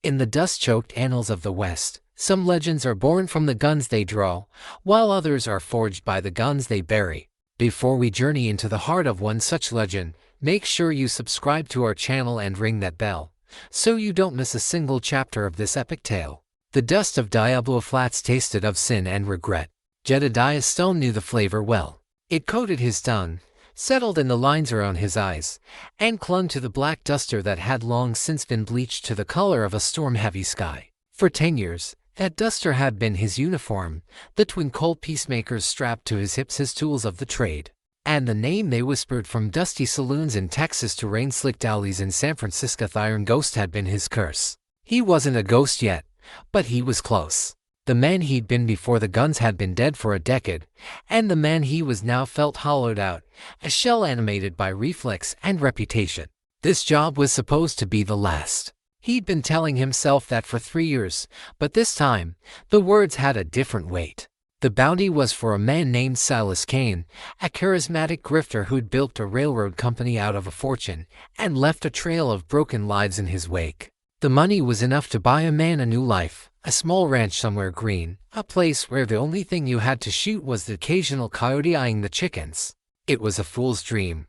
In the dust-choked annals of the West, some legends are born from the guns they draw, while others are forged by the guns they bury. Before we journey into the heart of one such legend, make sure you subscribe to our channel and ring that bell, so you don't miss a single chapter of this epic tale. The dust of Diablo Flats tasted of sin and regret. Jedediah Stone knew the flavor well. It coated his tongue, settled in the lines around his eyes, and clung to the black duster that had long since been bleached to the color of a storm-heavy sky. For 10 years, that duster had been his uniform, the twin cold peacemakers strapped to his hips his tools of the trade. And the name they whispered from dusty saloons in Texas to rain-slicked alleys in San Francisco, the Iron Ghost, had been his curse. He wasn't a ghost yet, but he was close. The man he'd been before the guns had been dead for a decade, and the man he was now felt hollowed out, a shell animated by reflex and reputation. This job was supposed to be the last. He'd been telling himself that for 3 years, but this time, the words had a different weight. The bounty was for a man named Silas Kane, a charismatic grifter who'd built a railroad company out of a fortune and left a trail of broken lives in his wake. The money was enough to buy a man a new life, a small ranch somewhere green, a place where the only thing you had to shoot was the occasional coyote eyeing the chickens. It was a fool's dream,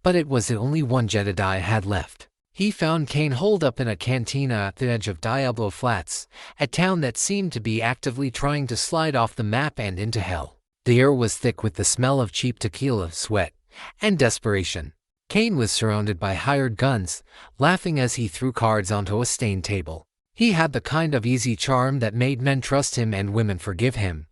but it was the only one Jedediah had left. He found Kane holed up in a cantina at the edge of Diablo Flats, a town that seemed to be actively trying to slide off the map and into hell. The air was thick with the smell of cheap tequila, sweat, and desperation. Kane was surrounded by hired guns, laughing as he threw cards onto a stained table. He had the kind of easy charm that made men trust him and women forgive him,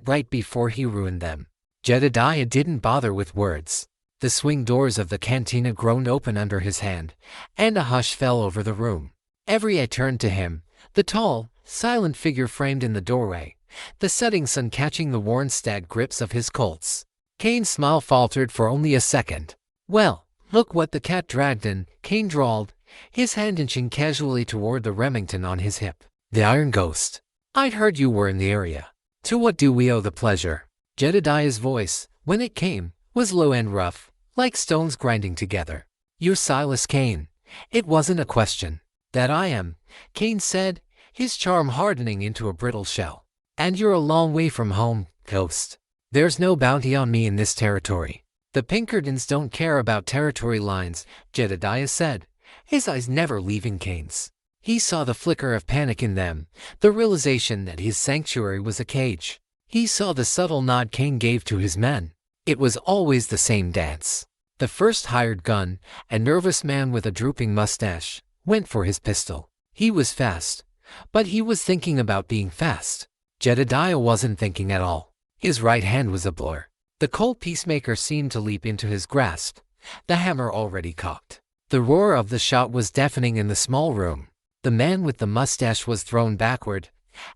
right before he ruined them. Jedediah didn't bother with words. The swing doors of the cantina groaned open under his hand, and a hush fell over the room. Every eye turned to him, the tall, silent figure framed in the doorway, the setting sun catching the worn stag grips of his Colts. Kane's smile faltered for only a second. "Well, look what the cat dragged in," Kane drawled, his hand inching casually toward the Remington on his hip. "The Iron Ghost. I'd heard you were in the area. To what do we owe the pleasure?" Jedediah's voice, when it came, was low and rough, like stones grinding together. "You're Silas Kane." It wasn't a question. "That I am," Kane said, his charm hardening into a brittle shell. "And you're a long way from home, Ghost." "There's no bounty on me in this territory. The Pinkertons don't care about territory lines," Jedediah said, his eyes never leaving Kane's. He saw the flicker of panic in them, the realization that his sanctuary was a cage. He saw the subtle nod Kane gave to his men. It was always the same dance. The first hired gun, a nervous man with a drooping mustache, went for his pistol. He was fast, but he was thinking about being fast. Jedediah wasn't thinking at all. His right hand was a blur. The cold peacemaker seemed to leap into his grasp, the hammer already cocked. The roar of the shot was deafening in the small room. The man with the mustache was thrown backward,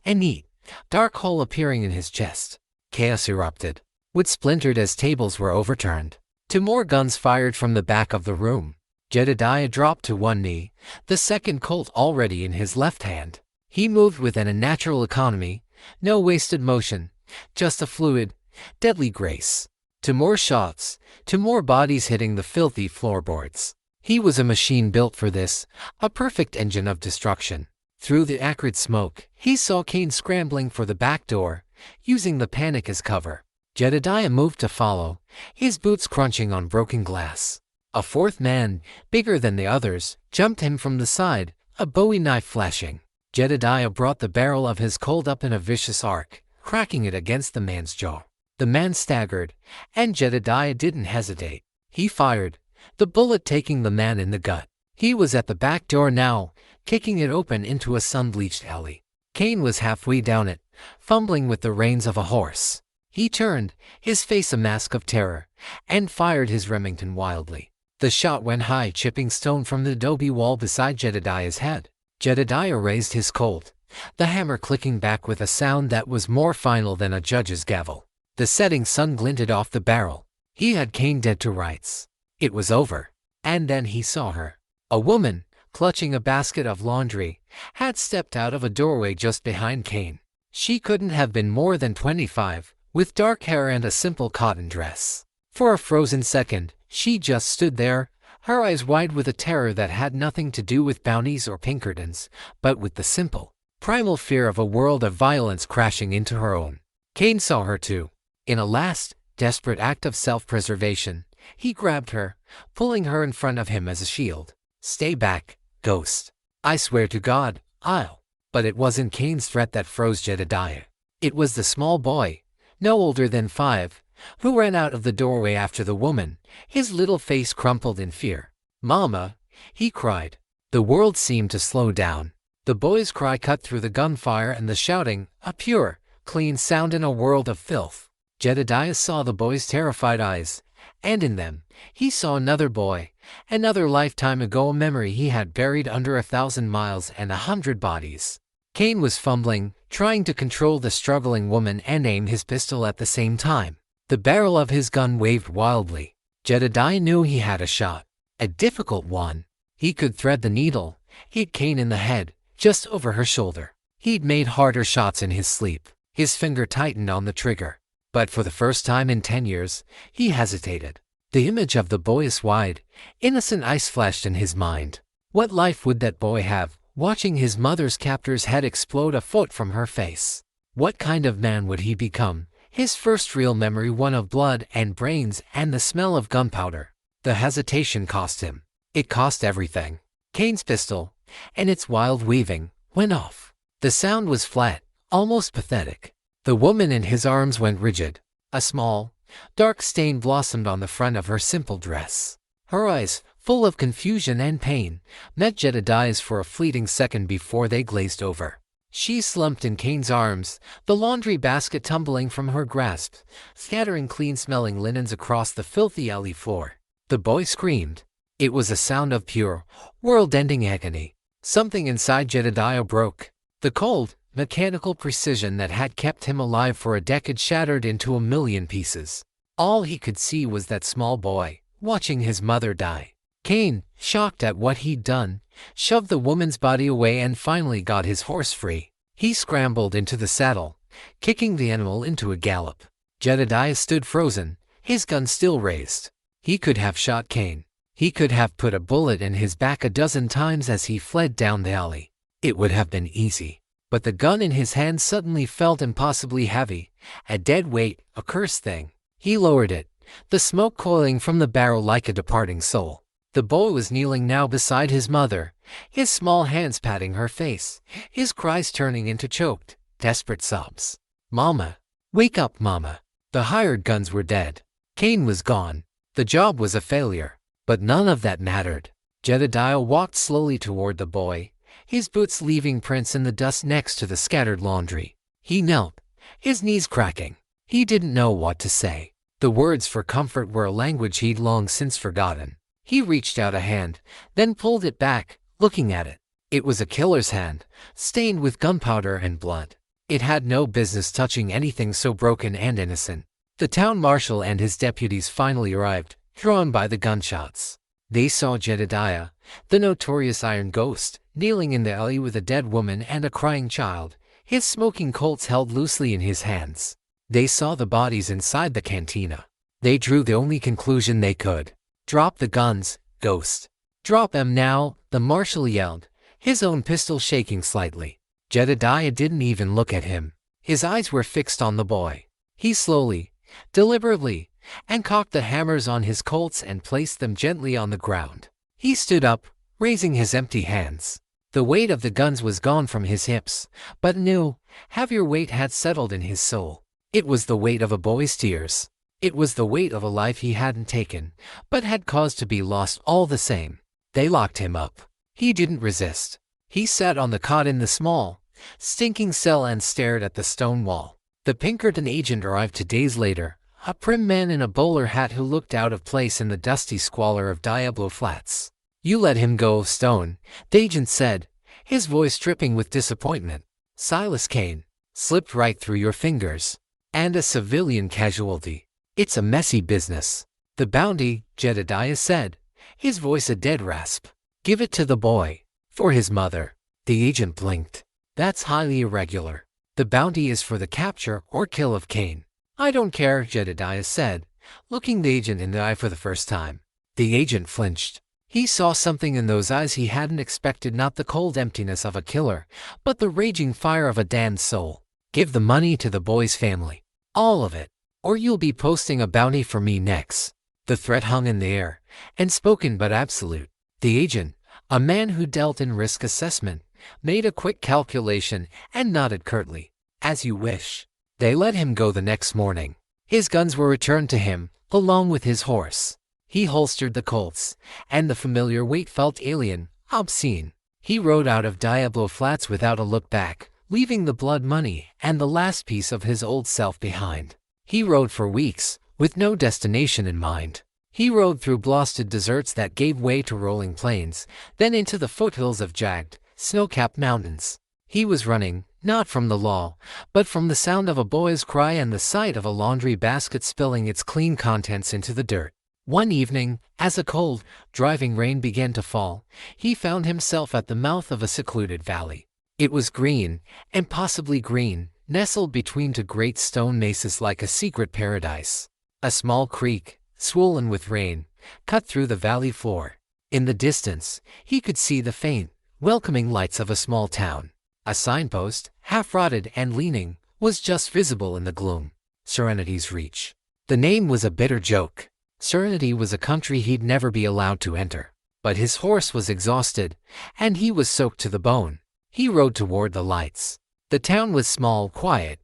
a neat, dark hole appearing in his chest. Chaos erupted. Wood splintered as tables were overturned. 2 more guns fired from the back of the room. Jedediah dropped to one knee, the second Colt already in his left hand. He moved with an unnatural economy, no wasted motion, just a fluid, deadly grace. 2 more shots, 2 more bodies hitting the filthy floorboards. He was a machine built for this, a perfect engine of destruction. Through the acrid smoke, he saw Kane scrambling for the back door, using the panic as cover. Jedediah moved to follow, his boots crunching on broken glass. A 4th man, bigger than the others, jumped him from the side, a Bowie knife flashing. Jedediah brought the barrel of his Colt up in a vicious arc, cracking it against the man's jaw. The man staggered, and Jedediah didn't hesitate. He fired, the bullet taking the man in the gut. He was at the back door now, kicking it open into a sun-bleached alley. Kane was halfway down it, fumbling with the reins of a horse. He turned, his face a mask of terror, and fired his Remington wildly. The shot went high, chipping stone from the adobe wall beside Jedediah's head. Jedediah raised his Colt, the hammer clicking back with a sound that was more final than a judge's gavel. The setting sun glinted off the barrel. He had Kane dead to rights. It was over. And then he saw her. A woman, clutching a basket of laundry, had stepped out of a doorway just behind Kane. She couldn't have been more than 25, with dark hair and a simple cotton dress. For a frozen second, she just stood there, her eyes wide with a terror that had nothing to do with bounties or Pinkertons, but with the simple, primal fear of a world of violence crashing into her own. Cain saw her too. In a last, desperate act of self-preservation, he grabbed her, pulling her in front of him as a shield. "Stay back, ghost. I swear to God, I'll." But it wasn't Cain's threat that froze Jedediah. It was the small boy, no older than 5, who ran out of the doorway after the woman, his little face crumpled in fear. "Mama!" he cried. The world seemed to slow down. The boy's cry cut through the gunfire and the shouting, a pure, clean sound in a world of filth. Jedediah saw the boy's terrified eyes, and in them, he saw another boy, another lifetime ago, a memory he had buried under 1,000 miles and 100 bodies. Cain was fumbling, trying to control the struggling woman and aim his pistol at the same time. The barrel of his gun waved wildly. Jedediah knew he had a shot, a difficult one. He could thread the needle, hit Cain in the head, just over her shoulder. He'd made harder shots in his sleep. His finger tightened on the trigger. But for the first time in 10 years, he hesitated. The image of the boy's wide, innocent eyes flashed in his mind. What life would that boy have, watching his mother's captor's head explode a foot from her face? What kind of man would he become? His first real memory, one of blood and brains and the smell of gunpowder. The hesitation cost him. It cost everything. Cain's pistol, and its wild weaving, went off. The sound was flat, almost pathetic. The woman in his arms went rigid. A small, dark stain blossomed on the front of her simple dress. Her eyes, full of confusion and pain, met Jedediah's for a fleeting second before they glazed over. She slumped in Cain's arms, the laundry basket tumbling from her grasp, scattering clean-smelling linens across the filthy alley floor. The boy screamed. It was a sound of pure, world-ending agony. Something inside Jedediah broke. The cold, mechanical precision that had kept him alive for a decade shattered into a million pieces. All he could see was that small boy, watching his mother die. Cain, shocked at what he'd done, shoved the woman's body away and finally got his horse free. He scrambled into the saddle, kicking the animal into a gallop. Jedediah stood frozen, his gun still raised. He could have shot Cain. He could have put a bullet in his back a dozen times as he fled down the alley. It would have been easy. But the gun in his hand suddenly felt impossibly heavy, a dead weight, a cursed thing. He lowered it, the smoke coiling from the barrel like a departing soul. The boy was kneeling now beside his mother, his small hands patting her face, his cries turning into choked, desperate sobs. "Mama! Wake up, Mama!" The hired guns were dead. Cain was gone. The job was a failure. But none of that mattered. Jedediah walked slowly toward the boy, his boots leaving prints in the dust next to the scattered laundry. He knelt, his knees cracking. He didn't know what to say. The words for comfort were a language he'd long since forgotten. He reached out a hand, then pulled it back, looking at it. It was a killer's hand, stained with gunpowder and blood. It had no business touching anything so broken and innocent. The town marshal and his deputies finally arrived, drawn by the gunshots. They saw Jedediah, the notorious Iron Ghost, kneeling in the alley with a dead woman and a crying child, his smoking Colts held loosely in his hands. They saw the bodies inside the cantina. They drew the only conclusion they could. "Drop the guns, Ghost. Drop them now," the marshal yelled, his own pistol shaking slightly. Jedediah didn't even look at him. His eyes were fixed on the boy. He slowly, deliberately, and cocked the hammers on his Colts and placed them gently on the ground. He stood up, raising his empty hands. The weight of the guns was gone from his hips, but a new, heavier weight had settled in his soul. It was the weight of a boy's tears. It was the weight of a life he hadn't taken, but had caused to be lost all the same. They locked him up. He didn't resist. He sat on the cot in the small, stinking cell and stared at the stone wall. The Pinkerton agent arrived 2 days later, a prim man in a bowler hat who looked out of place in the dusty squalor of Diablo Flats. "You let him go, Stone," the agent said, his voice dripping with disappointment. "Silas Cain slipped right through your fingers. And a civilian casualty. It's a messy business." "The bounty," Jedediah said, his voice a dead rasp. "Give it to the boy. For his mother." The agent blinked. "That's highly irregular. The bounty is for the capture or kill of Cain." "I don't care," Jedediah said, looking the agent in the eye for the first time. The agent flinched. He saw something in those eyes he hadn't expected, not the cold emptiness of a killer, but the raging fire of a damned soul. Give the money to the boy's family. All of it. Or you'll be posting a bounty for me next. The threat hung in the air, unspoken but absolute. The agent, a man who dealt in risk assessment, made a quick calculation and nodded curtly. As you wish. They let him go the next morning. His guns were returned to him, along with his horse. He holstered the Colts, and the familiar weight felt alien, obscene. He rode out of Diablo Flats without a look back, leaving the blood money and the last piece of his old self behind. He rode for weeks, with no destination in mind. He rode through blasted deserts that gave way to rolling plains, then into the foothills of jagged, snow-capped mountains. He was running, not from the law, but from the sound of a boy's cry and the sight of a laundry basket spilling its clean contents into the dirt. One evening, as a cold, driving rain began to fall, he found himself at the mouth of a secluded valley. It was green, impossibly green, nestled between two great stone mesas like a secret paradise. A small creek, swollen with rain, cut through the valley floor. In the distance, he could see the faint, welcoming lights of a small town. A signpost, half-rotted and leaning, was just visible in the gloom. Serenity's Reach. The name was a bitter joke. Serenity was a country he'd never be allowed to enter. But his horse was exhausted, and he was soaked to the bone. He rode toward the lights. The town was small, quiet,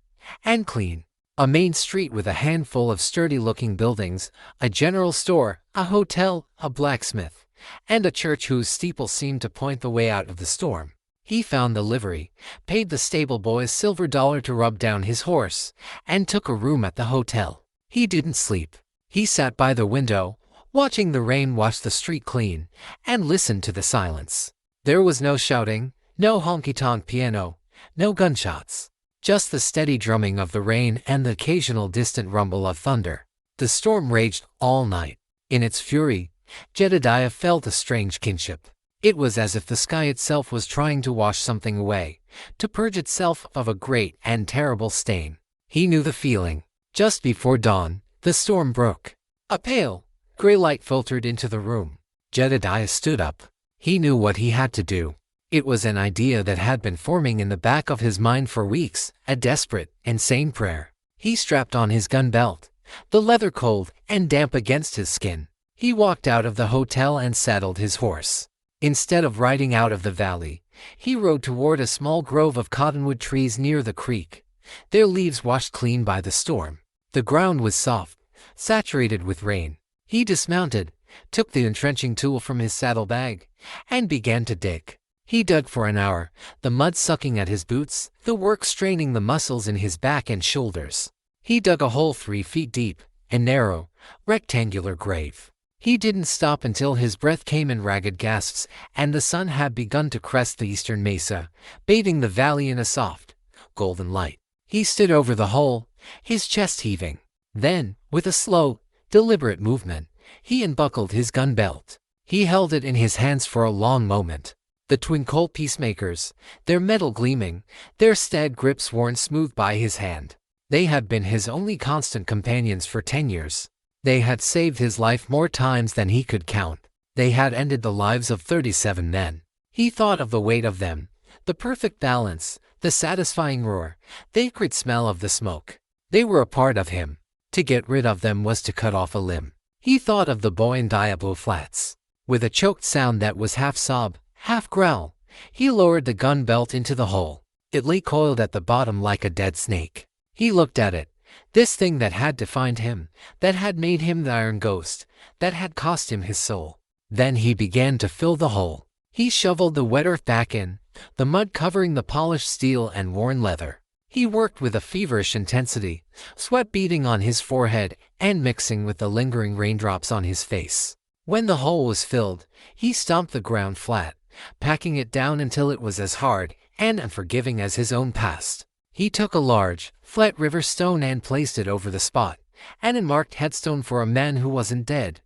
and clean. A main street with a handful of sturdy-looking buildings, a general store, a hotel, a blacksmith, and a church whose steeple seemed to point the way out of the storm. He found the livery, paid the stable boy a silver dollar to rub down his horse, and took a room at the hotel. He didn't sleep. He sat by the window, watching the rain wash the street clean, and listened to the silence. There was no shouting, no honky-tonk piano, no gunshots. Just the steady drumming of the rain and the occasional distant rumble of thunder. The storm raged all night. In its fury, Jedediah felt a strange kinship. It was as if the sky itself was trying to wash something away, to purge itself of a great and terrible stain. He knew the feeling. Just before dawn, the storm broke. A pale, gray light filtered into the room. Jedediah stood up. He knew what he had to do. It was an idea that had been forming in the back of his mind for weeks, a desperate, insane prayer. He strapped on his gun belt, the leather cold and damp against his skin. He walked out of the hotel and saddled his horse. Instead of riding out of the valley, he rode toward a small grove of cottonwood trees near the creek, their leaves washed clean by the storm. The ground was soft, saturated with rain. He dismounted, took the entrenching tool from his saddlebag, and began to dig. He dug for an hour, the mud sucking at his boots, the work straining the muscles in his back and shoulders. He dug a hole 3 feet deep, a narrow, rectangular grave. He didn't stop until his breath came in ragged gasps and the sun had begun to crest the eastern mesa, bathing the valley in a soft, golden light. He stood over the hole, his chest heaving. Then, with a slow, deliberate movement, he unbuckled his gun belt. He held it in his hands for a long moment. The twin Colt peacemakers, their metal gleaming, their stag grips worn smooth by his hand. They had been his only constant companions for 10 years. They had saved his life more times than he could count. They had ended the lives of 37 men. He thought of the weight of them, the perfect balance, the satisfying roar, the acrid smell of the smoke. They were a part of him. To get rid of them was to cut off a limb. He thought of the boy in Diablo Flats. With a choked sound that was half sob, half growl, he lowered the gun belt into the hole. It lay coiled at the bottom like a dead snake. He looked at it. This thing that had defined him, that had made him the Iron Ghost, that had cost him his soul. Then he began to fill the hole. He shoveled the wet earth back in, the mud covering the polished steel and worn leather. He worked with a feverish intensity, sweat beading on his forehead and mixing with the lingering raindrops on his face. When the hole was filled, he stomped the ground flat, packing it down until it was as hard and unforgiving as his own past. He took a large, flat river stone and placed it over the spot, an unmarked headstone for a man who wasn't dead,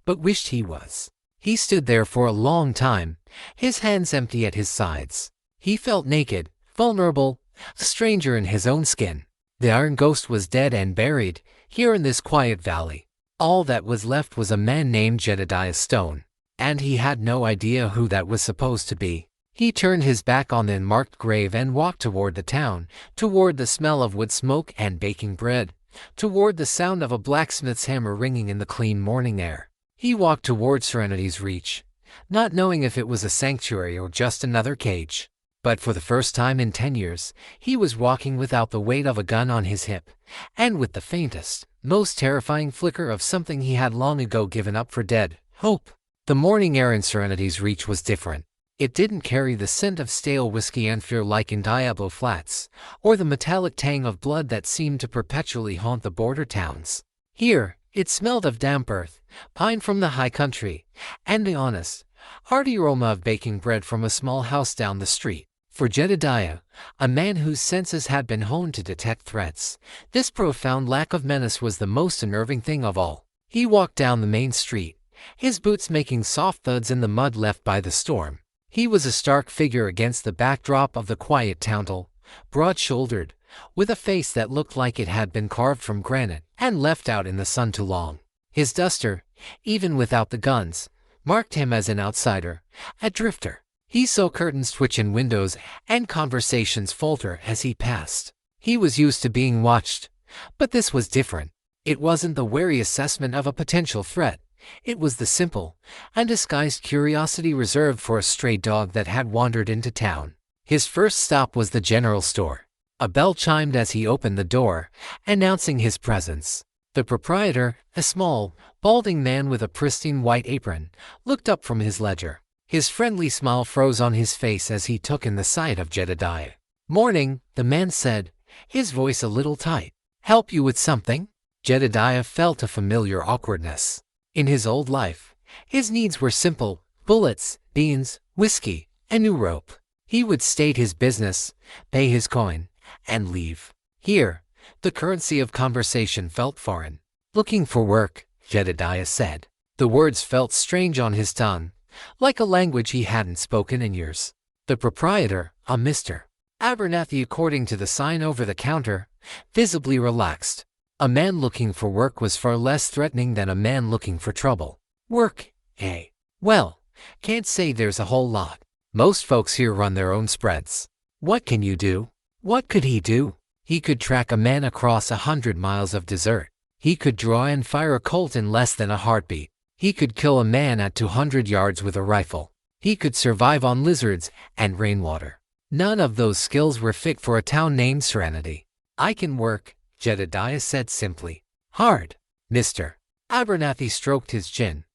but wished he was. He stood there for a long time, his hands empty at his sides. He felt naked, vulnerable, a stranger in his own skin. The Iron Ghost was dead and buried, here in this quiet valley. All that was left was a man named Jedediah Stone. and he had no idea who that was supposed to be. He turned his back on the unmarked grave and walked toward the town, toward the smell of wood smoke and baking bread, toward the sound of a blacksmith's hammer ringing in the clean morning air. He walked toward Serenity's Reach, not knowing if it was a sanctuary or just another cage. But for the first time in 10 years, he was walking without the weight of a gun on his hip, and with the faintest, most terrifying flicker of something he had long ago given up for dead: hope. The morning air in Serenity's Reach was different. It didn't carry the scent of stale whiskey and fear like in Diablo Flats, or the metallic tang of blood that seemed to perpetually haunt the border towns. Here, it smelled of damp earth, pine from the high country, and the honest, hearty aroma of baking bread from a small house down the street. For Jedediah, a man whose senses had been honed to detect threats, this profound lack of menace was the most unnerving thing of all. He walked down the main street, his boots making soft thuds in the mud left by the storm. He was a stark figure against the backdrop of the quiet town, broad-shouldered, with a face that looked like it had been carved from granite and left out in the sun too long. His duster, even without the guns, marked him as an outsider, a drifter. He saw curtains twitch in windows and conversations falter as he passed. He was used to being watched, but this was different. It wasn't the wary assessment of a potential threat. It was the simple, undisguised curiosity reserved for a stray dog that had wandered into town. His first stop was the general store. A bell chimed as he opened the door, announcing his presence. The proprietor, a small, balding man with a pristine white apron, looked up from his ledger. His friendly smile froze on his face as he took in the sight of Jedediah. "Morning," the man said, his voice a little tight. "Help you with something?" Jedediah felt a familiar awkwardness. In his old life, his needs were simple: bullets, beans, whiskey, a new rope. He would state his business, pay his coin, and leave. Here, the currency of conversation felt foreign. "Looking for work," Jedediah said. The words felt strange on his tongue, like a language he hadn't spoken in years. The proprietor, a Mr. Abernathy, according to the sign over the counter, visibly relaxed. A man looking for work was far less threatening than a man looking for trouble. "Work, eh? Well, can't say there's a whole lot. Most folks here run their own spreads." "What can you do?" What could he do? He could track a man across 100 miles of desert. He could draw and fire a Colt in less than a heartbeat. He could kill a man at 200 yards with a rifle. He could survive on lizards and rainwater. None of those skills were fit for a town named Serenity. "I can work," Jedediah said simply. "Hard." Mr. Abernathy stroked his chin.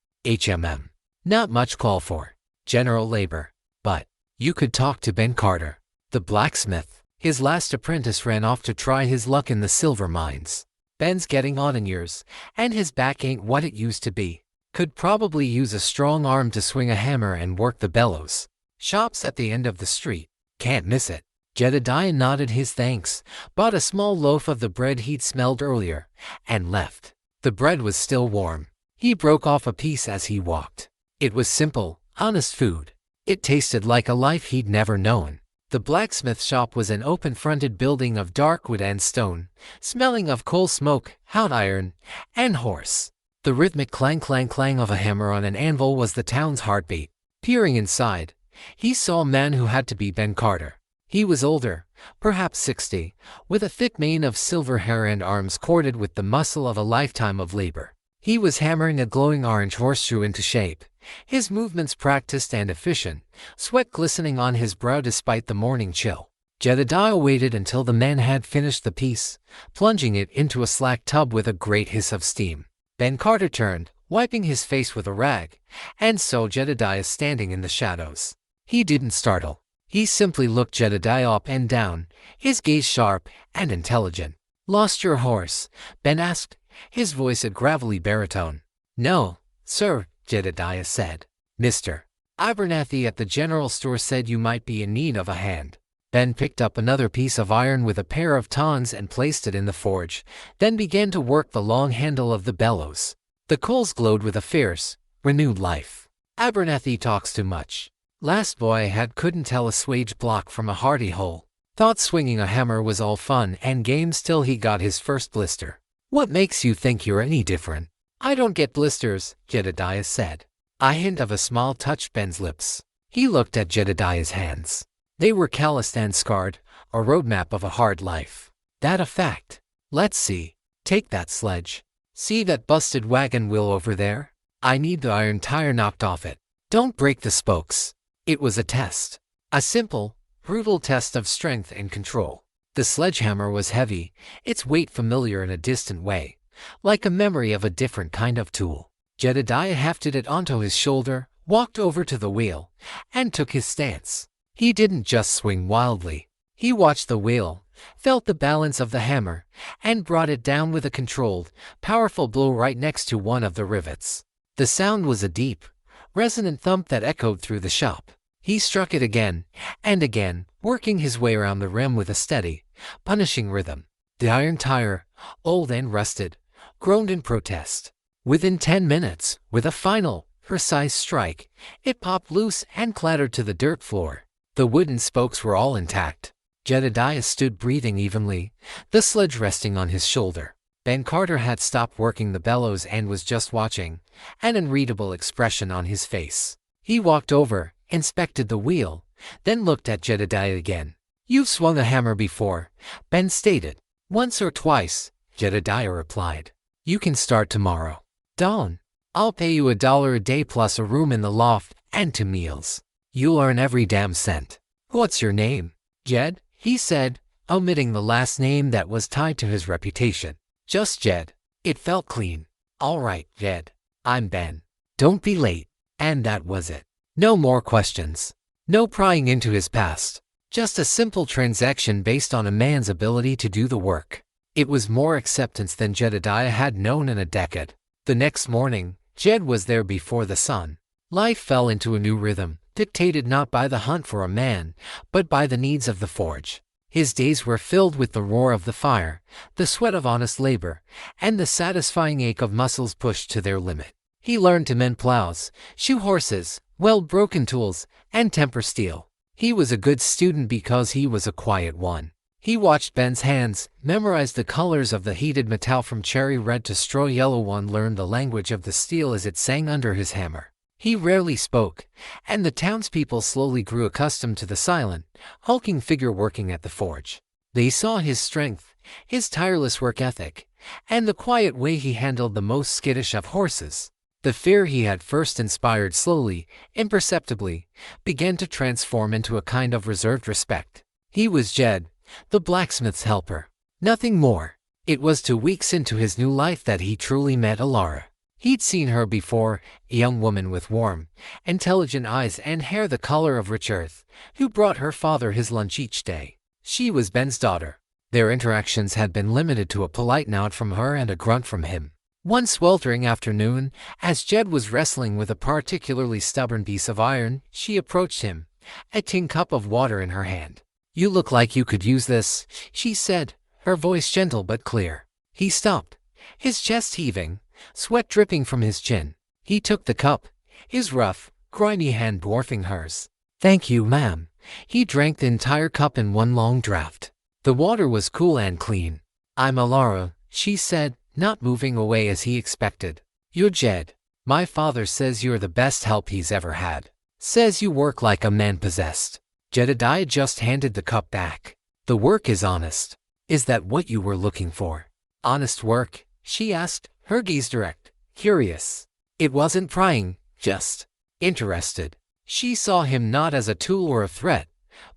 Not much call for general labor. But you could talk to Ben Carter, the blacksmith. His last apprentice ran off to try his luck in the silver mines. Ben's getting on in years, and his back ain't what it used to be. Could probably use a strong arm to swing a hammer and work the bellows. Shop's at the end of the street. Can't miss it. Jedediah nodded his thanks, bought a small loaf of the bread he'd smelled earlier, and left. The bread was still warm. He broke off a piece as he walked. It was simple, honest food. It tasted like a life he'd never known. The blacksmith shop was an open-fronted building of dark wood and stone, smelling of coal smoke, hot iron, and horse. The rhythmic clang-clang-clang of a hammer on an anvil was the town's heartbeat. Peering inside, he saw a man who had to be Ben Carter. He was older, perhaps 60, with a thick mane of silver hair and arms corded with the muscle of a lifetime of labor. He was hammering a glowing orange horseshoe into shape, his movements practiced and efficient, sweat glistening on his brow despite the morning chill. Jedediah waited until the man had finished the piece, plunging it into a slack tub with a great hiss of steam. Ben Carter turned, wiping his face with a rag, and saw Jedediah standing in the shadows. He didn't startle. He simply looked Jedediah up and down, his gaze sharp and intelligent. "Lost your horse?" Ben asked, his voice a gravelly baritone. "No, sir," Jedediah said. "Mr. Abernathy at the general store said you might be in need of a hand." Ben picked up another piece of iron with a pair of tongs and placed it in the forge, then began to work the long handle of the bellows. The coals glowed with a fierce, renewed life. "Abernathy talks too much." Last boy had couldn't tell a swage block from a hearty hole. Thought swinging a hammer was all fun and games till he got his first blister. "What makes you think you're any different?" "I don't get blisters," Jedediah said. A hint of a smile touched Ben's lips. He looked at Jedediah's hands. They were calloused and scarred, a roadmap of a hard life. That a fact. Let's see. Take that sledge. See that busted wagon wheel over there? I need the iron tire knocked off it. Don't break the spokes. It was a test. A simple, brutal test of strength and control. The sledgehammer was heavy, its weight familiar in a distant way, like a memory of a different kind of tool. Jedediah hefted it onto his shoulder, walked over to the wheel, and took his stance. He didn't just swing wildly. He watched the wheel, felt the balance of the hammer, and brought it down with a controlled, powerful blow right next to one of the rivets. The sound was a deep, resonant thump that echoed through the shop. He struck it again and again, working his way around the rim with a steady, punishing rhythm. The iron tire, old and rusted, groaned in protest. Within 10 minutes, with a final, precise strike, it popped loose and clattered to the dirt floor. The wooden spokes were all intact. Jedediah stood breathing evenly, the sledge resting on his shoulder. Ben Carter had stopped working the bellows and was just watching, an unreadable expression on his face. He walked over, inspected the wheel, then looked at Jedediah again. "You've swung a hammer before," Ben stated. "Once or twice," Jedediah replied. "You can start tomorrow. Dawn. I'll pay you $1 a day plus a room in the loft and 2 meals. You'll earn every damn cent." "What's your name?" "Jed," he said, omitting the last name that was tied to his reputation. "Just Jed." It felt clean. "All right, Jed. I'm Ben. Don't be late." And that was it. No more questions. No prying into his past. Just a simple transaction based on a man's ability to do the work. It was more acceptance than Jedediah had known in a decade. The next morning, Jed was there before the sun. Life fell into a new rhythm, dictated not by the hunt for a man, but by the needs of the forge. His days were filled with the roar of the fire, the sweat of honest labor, and the satisfying ache of muscles pushed to their limit. He learned to mend plows, shoe horses, weld broken tools, and temper steel. He was a good student because he was a quiet one. He watched Ben's hands, memorized the colors of the heated metal from cherry red to straw yellow, one learned the language of the steel as it sang under his hammer. He rarely spoke, and the townspeople slowly grew accustomed to the silent, hulking figure working at the forge. They saw his strength, his tireless work ethic, and the quiet way he handled the most skittish of horses. The fear he had first inspired slowly, imperceptibly, began to transform into a kind of reserved respect. He was Jed, the blacksmith's helper. Nothing more. It was 2 weeks into his new life that he truly met Alara. He'd seen her before, a young woman with warm, intelligent eyes and hair the color of rich earth, who brought her father his lunch each day. She was Ben's daughter. Their interactions had been limited to a polite nod from her and a grunt from him. One sweltering afternoon, as Jed was wrestling with a particularly stubborn piece of iron, she approached him, a tin cup of water in her hand. "You look like you could use this," she said, her voice gentle but clear. He stopped, his chest heaving, sweat dripping from his chin. He took the cup, his rough, grimy hand dwarfing hers. "Thank you, ma'am." He drank the entire cup in one long draught. The water was cool and clean. "I'm Alara," she said, not moving away as he expected. "You're Jed. My father says you're the best help he's ever had. Says you work like a man possessed." Jedediah just handed the cup back. "The work is honest. Is that what you were looking for?" "Honest work?" she asked, her gaze direct, curious. It wasn't prying, just interested. She saw him not as a tool or a threat,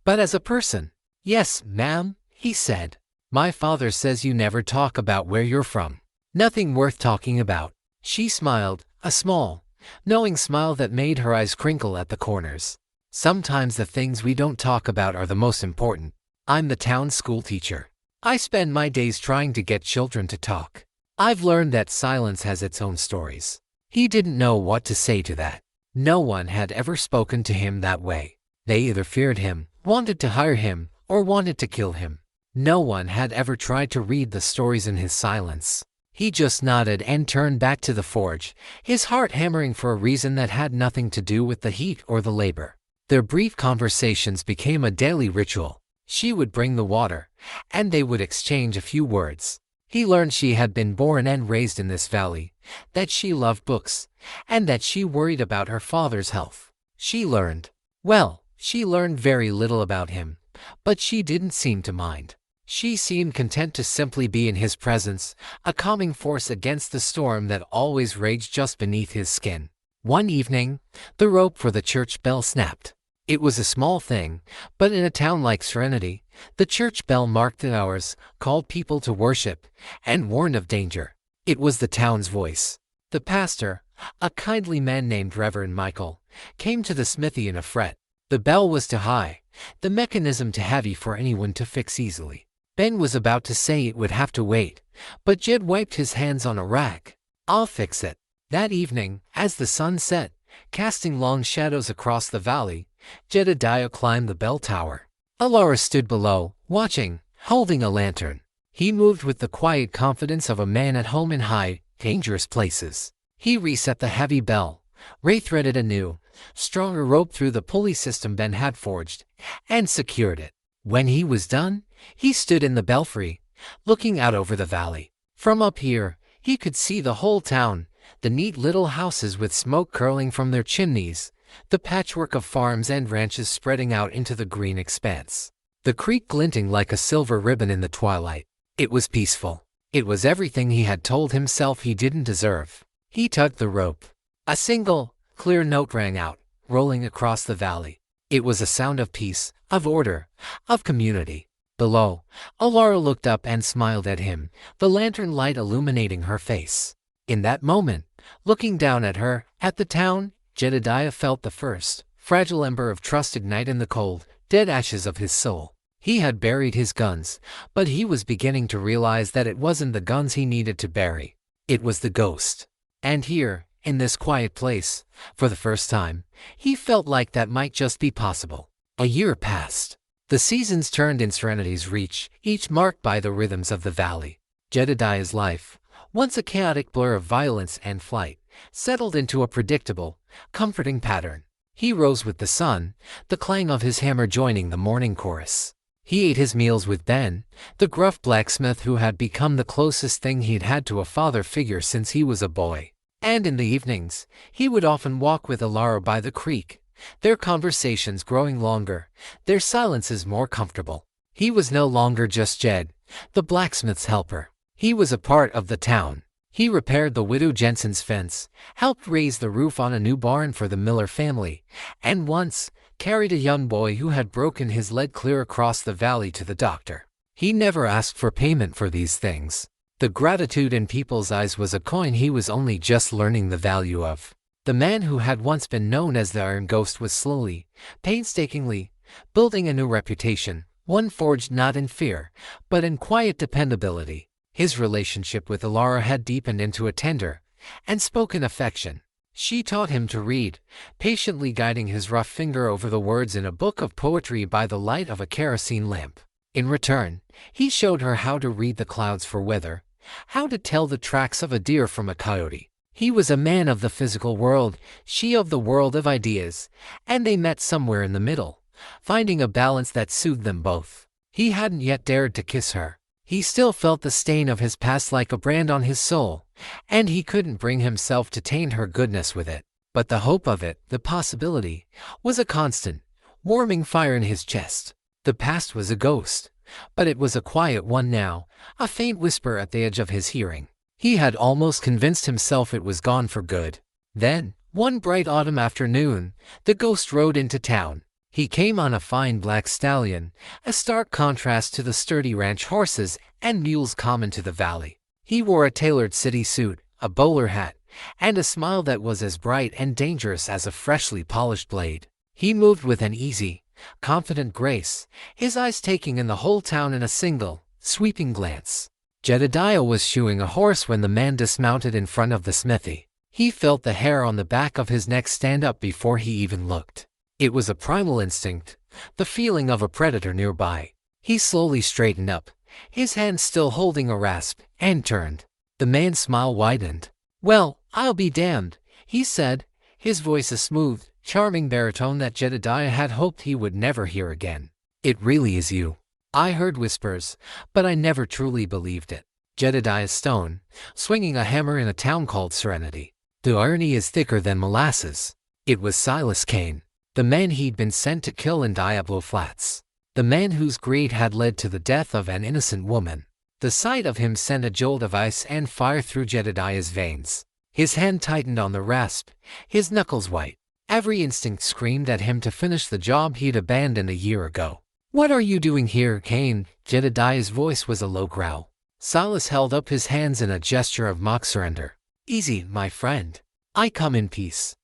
but as a person. "Yes, ma'am," he said. "My father says you never talk about where you're from." "Nothing worth talking about." She smiled, a small, knowing smile that made her eyes crinkle at the corners. "Sometimes the things we don't talk about are the most important. I'm the town school teacher. I spend my days trying to get children to talk. I've learned that silence has its own stories." He didn't know what to say to that. No one had ever spoken to him that way. They either feared him, wanted to hire him, or wanted to kill him. No one had ever tried to read the stories in his silence. He just nodded and turned back to the forge, his heart hammering for a reason that had nothing to do with the heat or the labor. Their brief conversations became a daily ritual. She would bring the water, and they would exchange a few words. He learned she had been born and raised in this valley, that she loved books, and that she worried about her father's health. She learned very little about him, but she didn't seem to mind. She seemed content to simply be in his presence, a calming force against the storm that always raged just beneath his skin. One evening, the rope for the church bell snapped. It was a small thing, but in a town like Serenity, the church bell marked the hours, called people to worship, and warned of danger. It was the town's voice. The pastor, a kindly man named Reverend Michael, came to the smithy in a fret. The bell was too high, the mechanism too heavy for anyone to fix easily. Ben was about to say it would have to wait, but Jed wiped his hands on a rag. "I'll fix it." That evening, as the sun set, casting long shadows across the valley, Jedediah climbed the bell tower. Alara stood below, watching, holding a lantern. He moved with the quiet confidence of a man at home in high, dangerous places. He reset the heavy bell, re-threaded a new, stronger rope through the pulley system Ben had forged, and secured it. When he was done, he stood in the belfry, looking out over the valley. From up here, he could see the whole town, the neat little houses with smoke curling from their chimneys, the patchwork of farms and ranches spreading out into the green expanse, the creek glinting like a silver ribbon in the twilight. It was peaceful. It was everything he had told himself he didn't deserve. He tugged the rope. A single, clear note rang out, rolling across the valley. It was a sound of peace, of order, of community. Below, Alara looked up and smiled at him, the lantern light illuminating her face. In that moment, looking down at her, at the town, Jedediah felt the first, fragile ember of trust ignite in the cold, dead ashes of his soul. He had buried his guns, but he was beginning to realize that it wasn't the guns he needed to bury. It was the ghost. And here, in this quiet place, for the first time, he felt like that might just be possible. A year passed. The seasons turned in Serenity's reach, each marked by the rhythms of the valley. Jedediah's life, once a chaotic blur of violence and flight, settled into a predictable, comforting pattern. He rose with the sun, the clang of his hammer joining the morning chorus. He ate his meals with Ben, the gruff blacksmith who had become the closest thing he'd had to a father figure since he was a boy. And in the evenings, he would often walk with Alara by the creek, their conversations growing longer, their silences more comfortable. He was no longer just Jed, the blacksmith's helper. He was a part of the town. He repaired the widow Jensen's fence, helped raise the roof on a new barn for the Miller family, and once carried a young boy who had broken his leg clear across the valley to the doctor. He never asked for payment for these things. The gratitude in people's eyes was a coin he was only just learning the value of. The man who had once been known as the Iron Ghost was slowly, painstakingly, building a new reputation, one forged not in fear, but in quiet dependability. His relationship with Alara had deepened into a tender and spoken affection. She taught him to read, patiently guiding his rough finger over the words in a book of poetry by the light of a kerosene lamp. In return, he showed her how to read the clouds for weather, how to tell the tracks of a deer from a coyote. He was a man of the physical world, she of the world of ideas, and they met somewhere in the middle, finding a balance that soothed them both. He hadn't yet dared to kiss her. He still felt the stain of his past like a brand on his soul, and he couldn't bring himself to taint her goodness with it. But the hope of it, the possibility, was a constant, warming fire in his chest. The past was a ghost, but it was a quiet one now, a faint whisper at the edge of his hearing. He had almost convinced himself it was gone for good. Then, one bright autumn afternoon, the ghost rode into town. He came on a fine black stallion, a stark contrast to the sturdy ranch horses and mules common to the valley. He wore a tailored city suit, a bowler hat, and a smile that was as bright and dangerous as a freshly polished blade. He moved with an easy, confident grace, his eyes taking in the whole town in a single, sweeping glance. Jedediah was shoeing a horse when the man dismounted in front of the smithy. He felt the hair on the back of his neck stand up before he even looked. It was a primal instinct, the feeling of a predator nearby. He slowly straightened up, his hand still holding a rasp, and turned. The man's smile widened. "Well, I'll be damned," he said, his voice a smooth, charming baritone that Jedediah had hoped he would never hear again. "It really is you." "I heard whispers, but I never truly believed it." Jedediah Stone, swinging a hammer in a town called Serenity. The irony is thicker than molasses. It was Silas Kane, the man he'd been sent to kill in Diablo Flats. The man whose greed had led to the death of an innocent woman. The sight of him sent a jolt of ice and fire through Jedediah's veins. His hand tightened on the rasp, his knuckles white. Every instinct screamed at him to finish the job he'd abandoned a year ago. "What are you doing here, Kane?" Jedediah's voice was a low growl. Silas held up his hands in a gesture of mock surrender. "Easy, my friend. I come in peace."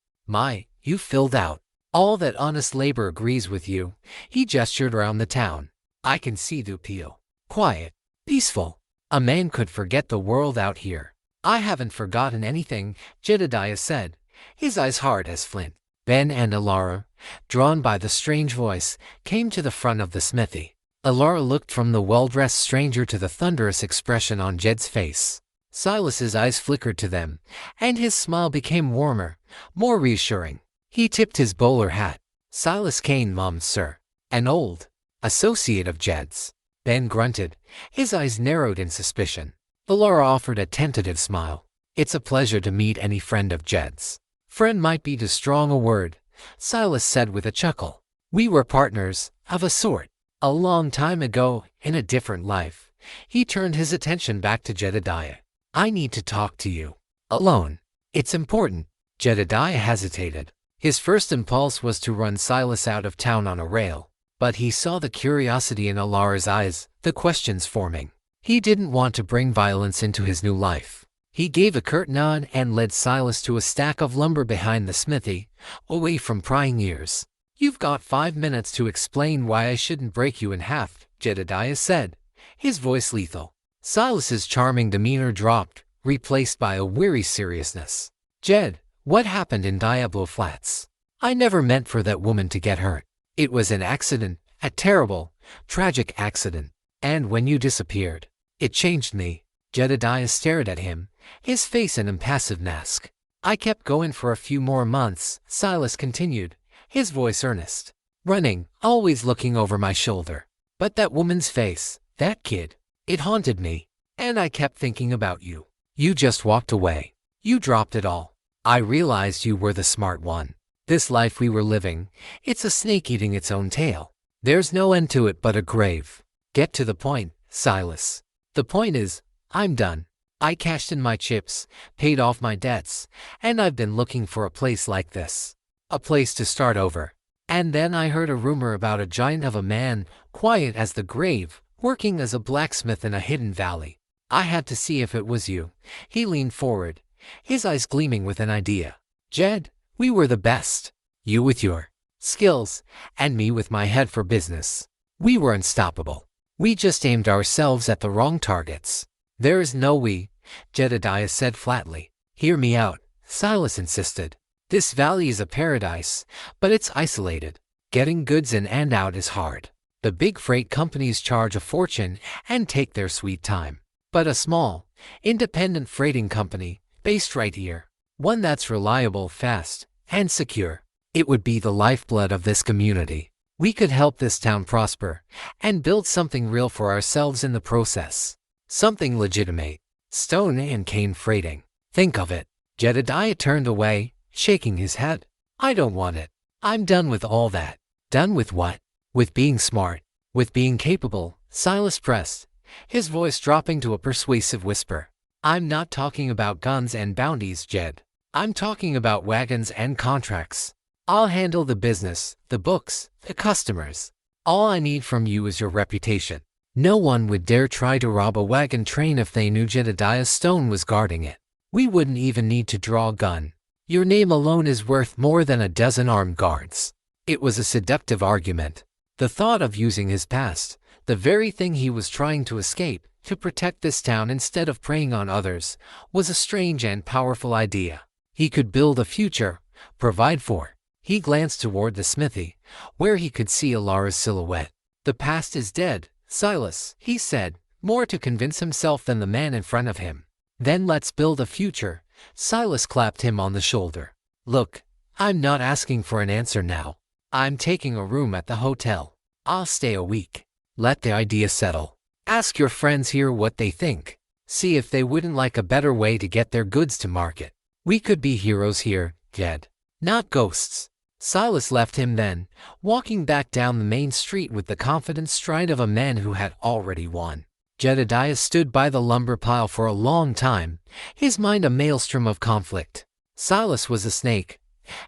You filled out. All that honest labor agrees with you." He gestured around the town. "I can see the appeal. Quiet. Peaceful. A man could forget the world out here." "I haven't forgotten anything," Jedediah said, his eyes hard as flint. Ben and Alara, drawn by the strange voice, came to the front of the smithy. Alara looked from the well-dressed stranger to the thunderous expression on Jed's face. Silas's eyes flickered to them, and his smile became warmer, more reassuring. He tipped his bowler hat. "Silas Kane, mum, sir. An old associate of Jed's." Ben grunted, his eyes narrowed in suspicion. Alara offered a tentative smile. "It's a pleasure to meet any friend of Jed's." "Friend might be too strong a word," Silas said with a chuckle. "We were partners, of a sort. A long time ago, in a different life." He turned his attention back to Jedediah. "I need to talk to you. Alone. It's important." Jedediah hesitated. His first impulse was to run Silas out of town on a rail. But he saw the curiosity in Alara's eyes, the questions forming. He didn't want to bring violence into his new life. He gave a curt nod and led Silas to a stack of lumber behind the smithy, away from prying ears. "You've got 5 minutes to explain why I shouldn't break you in half," Jedediah said, his voice lethal. Silas's charming demeanor dropped, replaced by a weary seriousness. "Jed, what happened in Diablo Flats? I never meant for that woman to get hurt. It was an accident, a terrible, tragic accident. And when you disappeared, it changed me." Jedediah stared at him, his face an impassive mask. "I kept going for a few more months," Silas continued, his voice earnest. "Running, always looking over my shoulder. But that woman's face, that kid, it haunted me. And I kept thinking about you. You just walked away. You dropped it all. I realized you were the smart one. This life we were living, it's a snake eating its own tail. There's no end to it but a grave." "Get to the point, Silas." "The point is, I'm done. I cashed in my chips, paid off my debts, and I've been looking for a place like this. A place to start over. And then I heard a rumor about a giant of a man, quiet as the grave, working as a blacksmith in a hidden valley. I had to see if it was you." He leaned forward, his eyes gleaming with an idea. "Jed, we were the best. You with your skills, and me with my head for business. We were unstoppable. We just aimed ourselves at the wrong targets." "There is no we," Jedediah said flatly. "Hear me out," Silas insisted. "This valley is a paradise, but it's isolated. Getting goods in and out is hard. The big freight companies charge a fortune and take their sweet time. But a small, independent freighting company, based right here, one that's reliable, fast, and secure, it would be the lifeblood of this community. We could help this town prosper and build something real for ourselves in the process. Something legitimate. Stone and Kane freighting. Think of it." Jedediah turned away, shaking his head. "I don't want it. I'm done with all that." "Done with what?" "With being smart. With being capable," Silas pressed, his voice dropping to a persuasive whisper. "I'm not talking about guns and bounties, Jed. I'm talking about wagons and contracts. I'll handle the business, the books, the customers. All I need from you is your reputation." No one would dare try to rob a wagon train if they knew Jedediah Stone was guarding it. "We wouldn't even need to draw a gun. Your name alone is worth more than a dozen armed guards." It was a seductive argument. The thought of using his past, the very thing he was trying to escape, to protect this town instead of preying on others, was a strange and powerful idea. He could build a future, provide for. He glanced toward the smithy, where he could see Alara's silhouette. "The past is dead, Silas," he said, more to convince himself than the man in front of him. "Then let's build a future." Silas clapped him on the shoulder. "Look, I'm not asking for an answer now. I'm taking a room at the hotel. I'll stay a week. Let the idea settle. Ask your friends here what they think. See if they wouldn't like a better way to get their goods to market. We could be heroes here, Jed. Not ghosts. Silas left him then, walking back down the main street with the confident stride of a man who had already won. Jedediah stood by the lumber pile for a long time, his mind a maelstrom of conflict. Silas was a snake,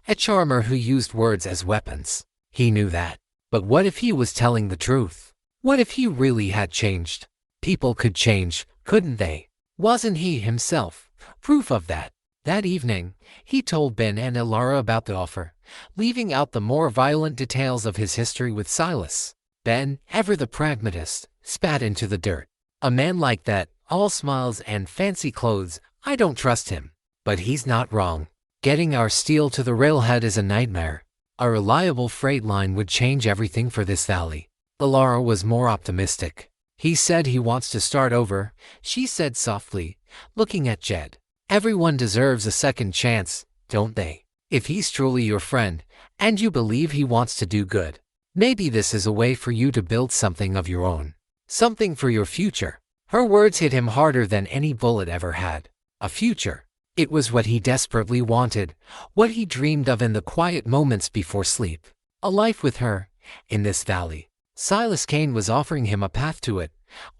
a charmer who used words as weapons. He knew that. But what if he was telling the truth? What if he really had changed? People could change, couldn't they? Wasn't he himself proof of that? That evening, he told Ben and Elara about the offer, leaving out the more violent details of his history with Silas. Ben, ever the pragmatist, spat into the dirt. A man like that, all smiles and fancy clothes, I don't trust him. But he's not wrong. Getting our steel to the railhead is a nightmare. A reliable freight line would change everything for this valley. Elara was more optimistic. He said he wants to start over, she said softly, looking at Jed. Everyone deserves a second chance, don't they? If he's truly your friend, and you believe he wants to do good, maybe this is a way for you to build something of your own. Something for your future. Her words hit him harder than any bullet ever had. A future. It was what he desperately wanted, what he dreamed of in the quiet moments before sleep. A life with her, in this valley. Silas Kane was offering him a path to it,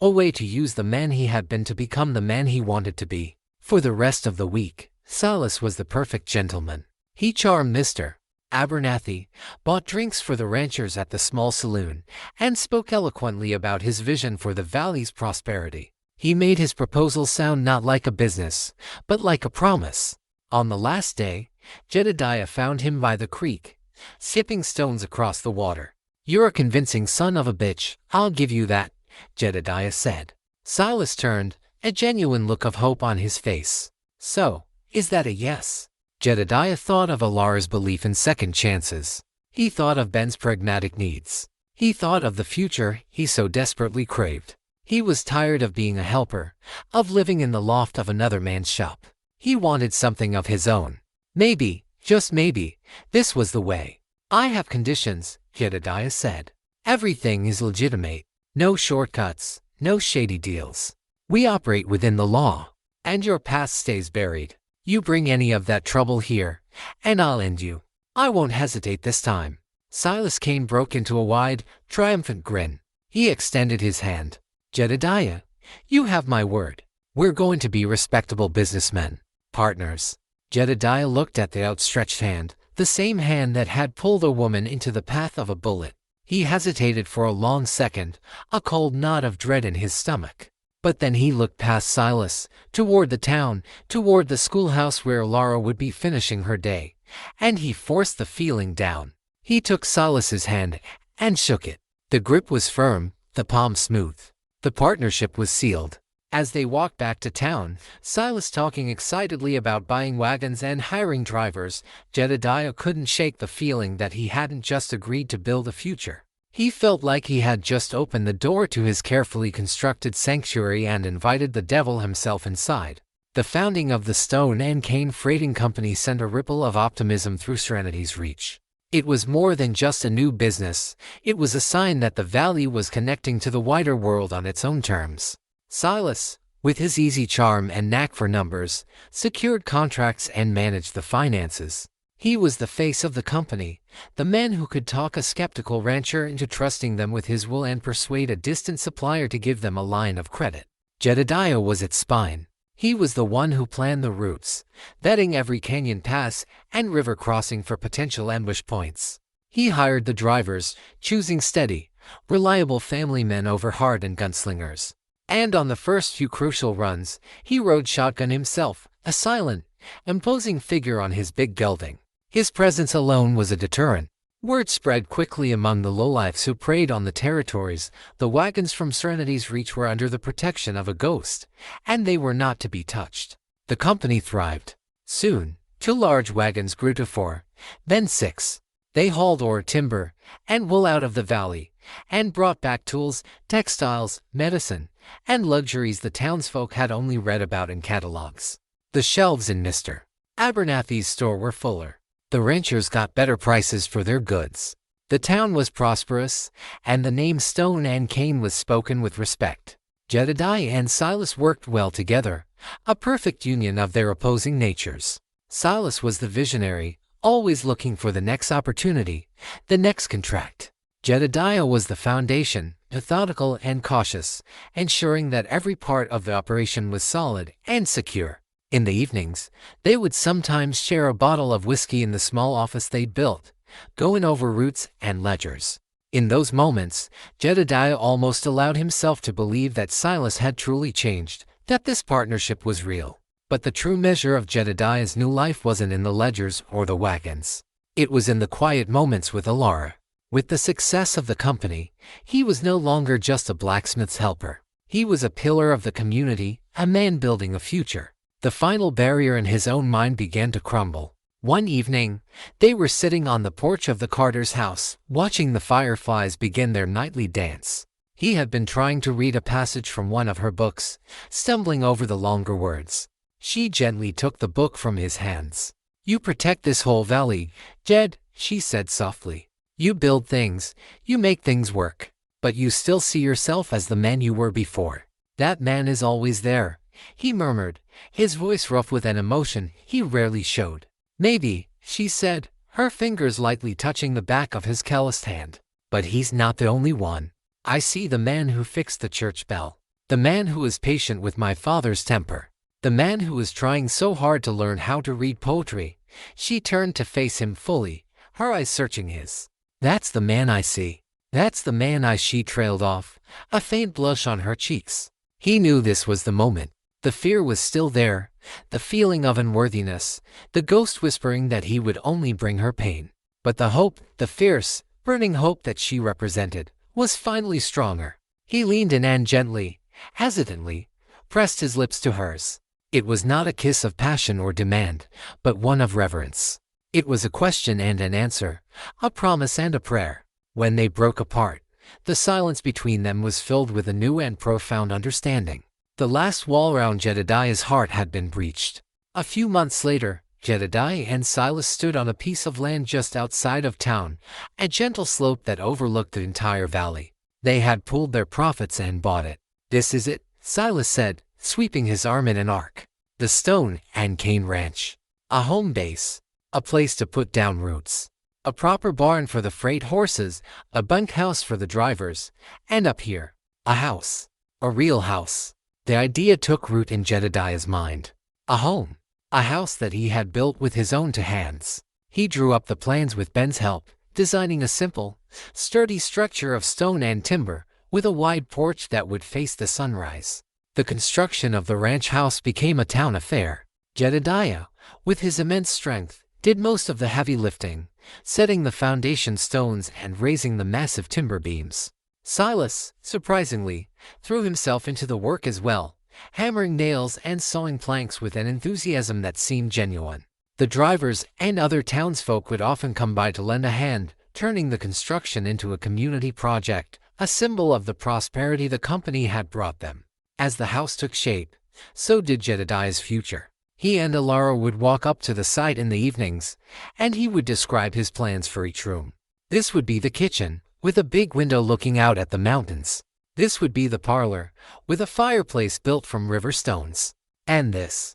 a way to use the man he had been to become the man he wanted to be. For the rest of the week, Silas was the perfect gentleman. He charmed Mr. Abernathy, bought drinks for the ranchers at the small saloon, and spoke eloquently about his vision for the valley's prosperity. He made his proposal sound not like a business, but like a promise. On the last day, Jedediah found him by the creek, sipping stones across the water. "You're a convincing son of a bitch, I'll give you that," Jedediah said. Silas turned, a genuine look of hope on his face. "So, is that a yes?" Jedediah thought of Elara's belief in second chances. He thought of Ben's pragmatic needs. He thought of the future he so desperately craved. He was tired of being a helper, of living in the loft of another man's shop. He wanted something of his own. Maybe, just maybe, this was the way. "I have conditions," Jedediah said. "Everything is legitimate. No shortcuts, no shady deals. We operate within the law, and your past stays buried. You bring any of that trouble here, and I'll end you. I won't hesitate this time." Silas Kane broke into a wide, triumphant grin. He extended his hand. "Jedediah, you have my word. We're going to be respectable businessmen, partners." Jedediah looked at the outstretched hand, the same hand that had pulled a woman into the path of a bullet. He hesitated for a long second, a cold knot of dread in his stomach. But then he looked past Silas, toward the town, toward the schoolhouse where Elara would be finishing her day, and he forced the feeling down. He took Silas's hand and shook it. The grip was firm, the palm smooth. The partnership was sealed. As they walked back to town, Silas talking excitedly about buying wagons and hiring drivers, Jedediah couldn't shake the feeling that he hadn't just agreed to build a future. He felt like he had just opened the door to his carefully constructed sanctuary and invited the devil himself inside. The founding of the Stone and Cane Freighting Company sent a ripple of optimism through Serenity's reach. It was more than just a new business, it was a sign that the valley was connecting to the wider world on its own terms. Silas, with his easy charm and knack for numbers, secured contracts and managed the finances. He was the face of the company, the man who could talk a skeptical rancher into trusting them with his wool and persuade a distant supplier to give them a line of credit. Jedediah was its spine. He was the one who planned the routes, vetting every canyon pass and river crossing for potential ambush points. He hired the drivers, choosing steady, reliable family men over hardened gunslingers. And on the first few crucial runs, he rode shotgun himself, a silent, imposing figure on his big gelding. His presence alone was a deterrent. Word spread quickly among the lowlifes who preyed on the territories. The wagons from Serenity's reach were under the protection of a ghost, and they were not to be touched. The company thrived. Soon, 2 large wagons grew to 4, then 6. They hauled ore, timber, and wool out of the valley, and brought back tools, textiles, medicine, and luxuries the townsfolk had only read about in catalogs. The shelves in Mr. Abernathy's store were fuller. The ranchers got better prices for their goods. The town was prosperous, and the name Stone and Cane was spoken with respect. Jedediah and Silas worked well together, a perfect union of their opposing natures. Silas was the visionary, always looking for the next opportunity, the next contract. Jedediah was the foundation, methodical and cautious, ensuring that every part of the operation was solid and secure. In the evenings, they would sometimes share a bottle of whiskey in the small office they built, going over routes and ledgers. In those moments, Jedediah almost allowed himself to believe that Silas had truly changed, that this partnership was real. But the true measure of Jedediah's new life wasn't in the ledgers or the wagons. It was in the quiet moments with Alara. With the success of the company, he was no longer just a blacksmith's helper. He was a pillar of the community, a man building a future. The final barrier in his own mind began to crumble. One evening, they were sitting on the porch of the Carter's house, watching the fireflies begin their nightly dance. He had been trying to read a passage from one of her books, stumbling over the longer words. She gently took the book from his hands. "You protect this whole valley, Jed," she said softly. "You build things, you make things work, but you still see yourself as the man you were before." "That man is always there," he murmured, his voice rough with an emotion he rarely showed. "Maybe," she said, her fingers lightly touching the back of his calloused hand. "But he's not the only one. I see the man who fixed the church bell, the man who is patient with my father's temper, the man who is trying so hard to learn how to read poetry." She turned to face him fully, her eyes searching his. "That's the man I see. That's the man I." She trailed off, a faint blush on her cheeks. He knew this was the moment. The fear was still there, the feeling of unworthiness, the ghost whispering that he would only bring her pain. But the hope, the fierce, burning hope that she represented, was finally stronger. He leaned in and gently, hesitantly, pressed his lips to hers. It was not a kiss of passion or demand, but one of reverence. It was a question and an answer, a promise and a prayer. When they broke apart, the silence between them was filled with a new and profound understanding. The last wall around Jedediah's heart had been breached. A few months later, Jedediah and Silas stood on a piece of land just outside of town, a gentle slope that overlooked the entire valley. They had pooled their profits and bought it. "This is it," Silas said, sweeping his arm in an arc. "The Stone and Cane Ranch. A home base. A place to put down roots. A proper barn for the freight horses, a bunkhouse for the drivers, and up here, a house. A real house." The idea took root in Jedediah's mind. A home. A house that he had built with his own two hands. He drew up the plans with Ben's help, designing a simple, sturdy structure of stone and timber, with a wide porch that would face the sunrise. The construction of the ranch house became a town affair. Jedediah, with his immense strength, did most of the heavy lifting, setting the foundation stones and raising the massive timber beams. Silas, surprisingly, threw himself into the work as well, hammering nails and sawing planks with an enthusiasm that seemed genuine. The drivers and other townsfolk would often come by to lend a hand, turning the construction into a community project, a symbol of the prosperity the company had brought them. As the house took shape, so did Jedediah's future. He and Alara would walk up to the site in the evenings, and he would describe his plans for each room. This would be the kitchen, with a big window looking out at the mountains. This would be the parlor, with a fireplace built from river stones. And this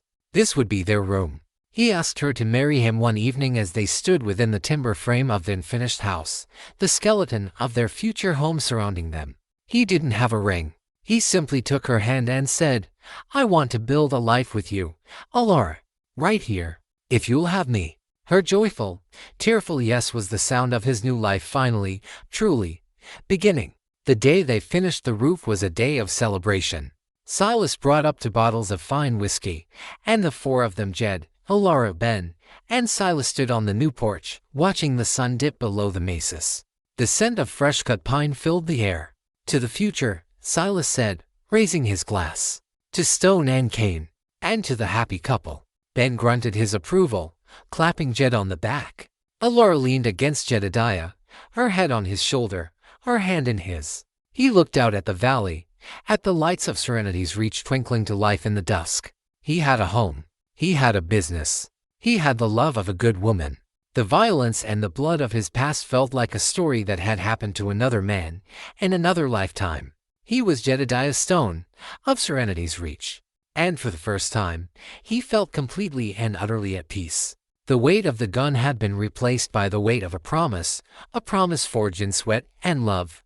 would be their room. He asked her to marry him one evening as they stood within the timber frame of the unfinished house, the skeleton of their future home surrounding them. He didn't have a ring. He simply took her hand and said, "I want to build a life with you, Alara, right here, if you'll have me." Her joyful, tearful yes was the sound of his new life finally, truly, beginning. The day they finished the roof was a day of celebration. Silas brought up 2 bottles of fine whiskey, and the 4 of them, Jed, Alara, Ben, and Silas stood on the new porch, watching the sun dip below the mesas. The scent of fresh-cut pine filled the air. "To the future," Silas said, raising his glass. "To Stone and Cane, and to the happy couple." Ben grunted his approval, clapping Jed on the back. Alara leaned against Jedediah, her head on his shoulder, her hand in his. He looked out at the valley, at the lights of Serenity's Reach twinkling to life in the dusk. He had a home. He had a business. He had the love of a good woman. The violence and the blood of his past felt like a story that had happened to another man, in another lifetime. He was Jedediah Stone, of Serenity's reach. And for the first time, he felt completely and utterly at peace. The weight of the gun had been replaced by the weight of a promise forged in sweat and love.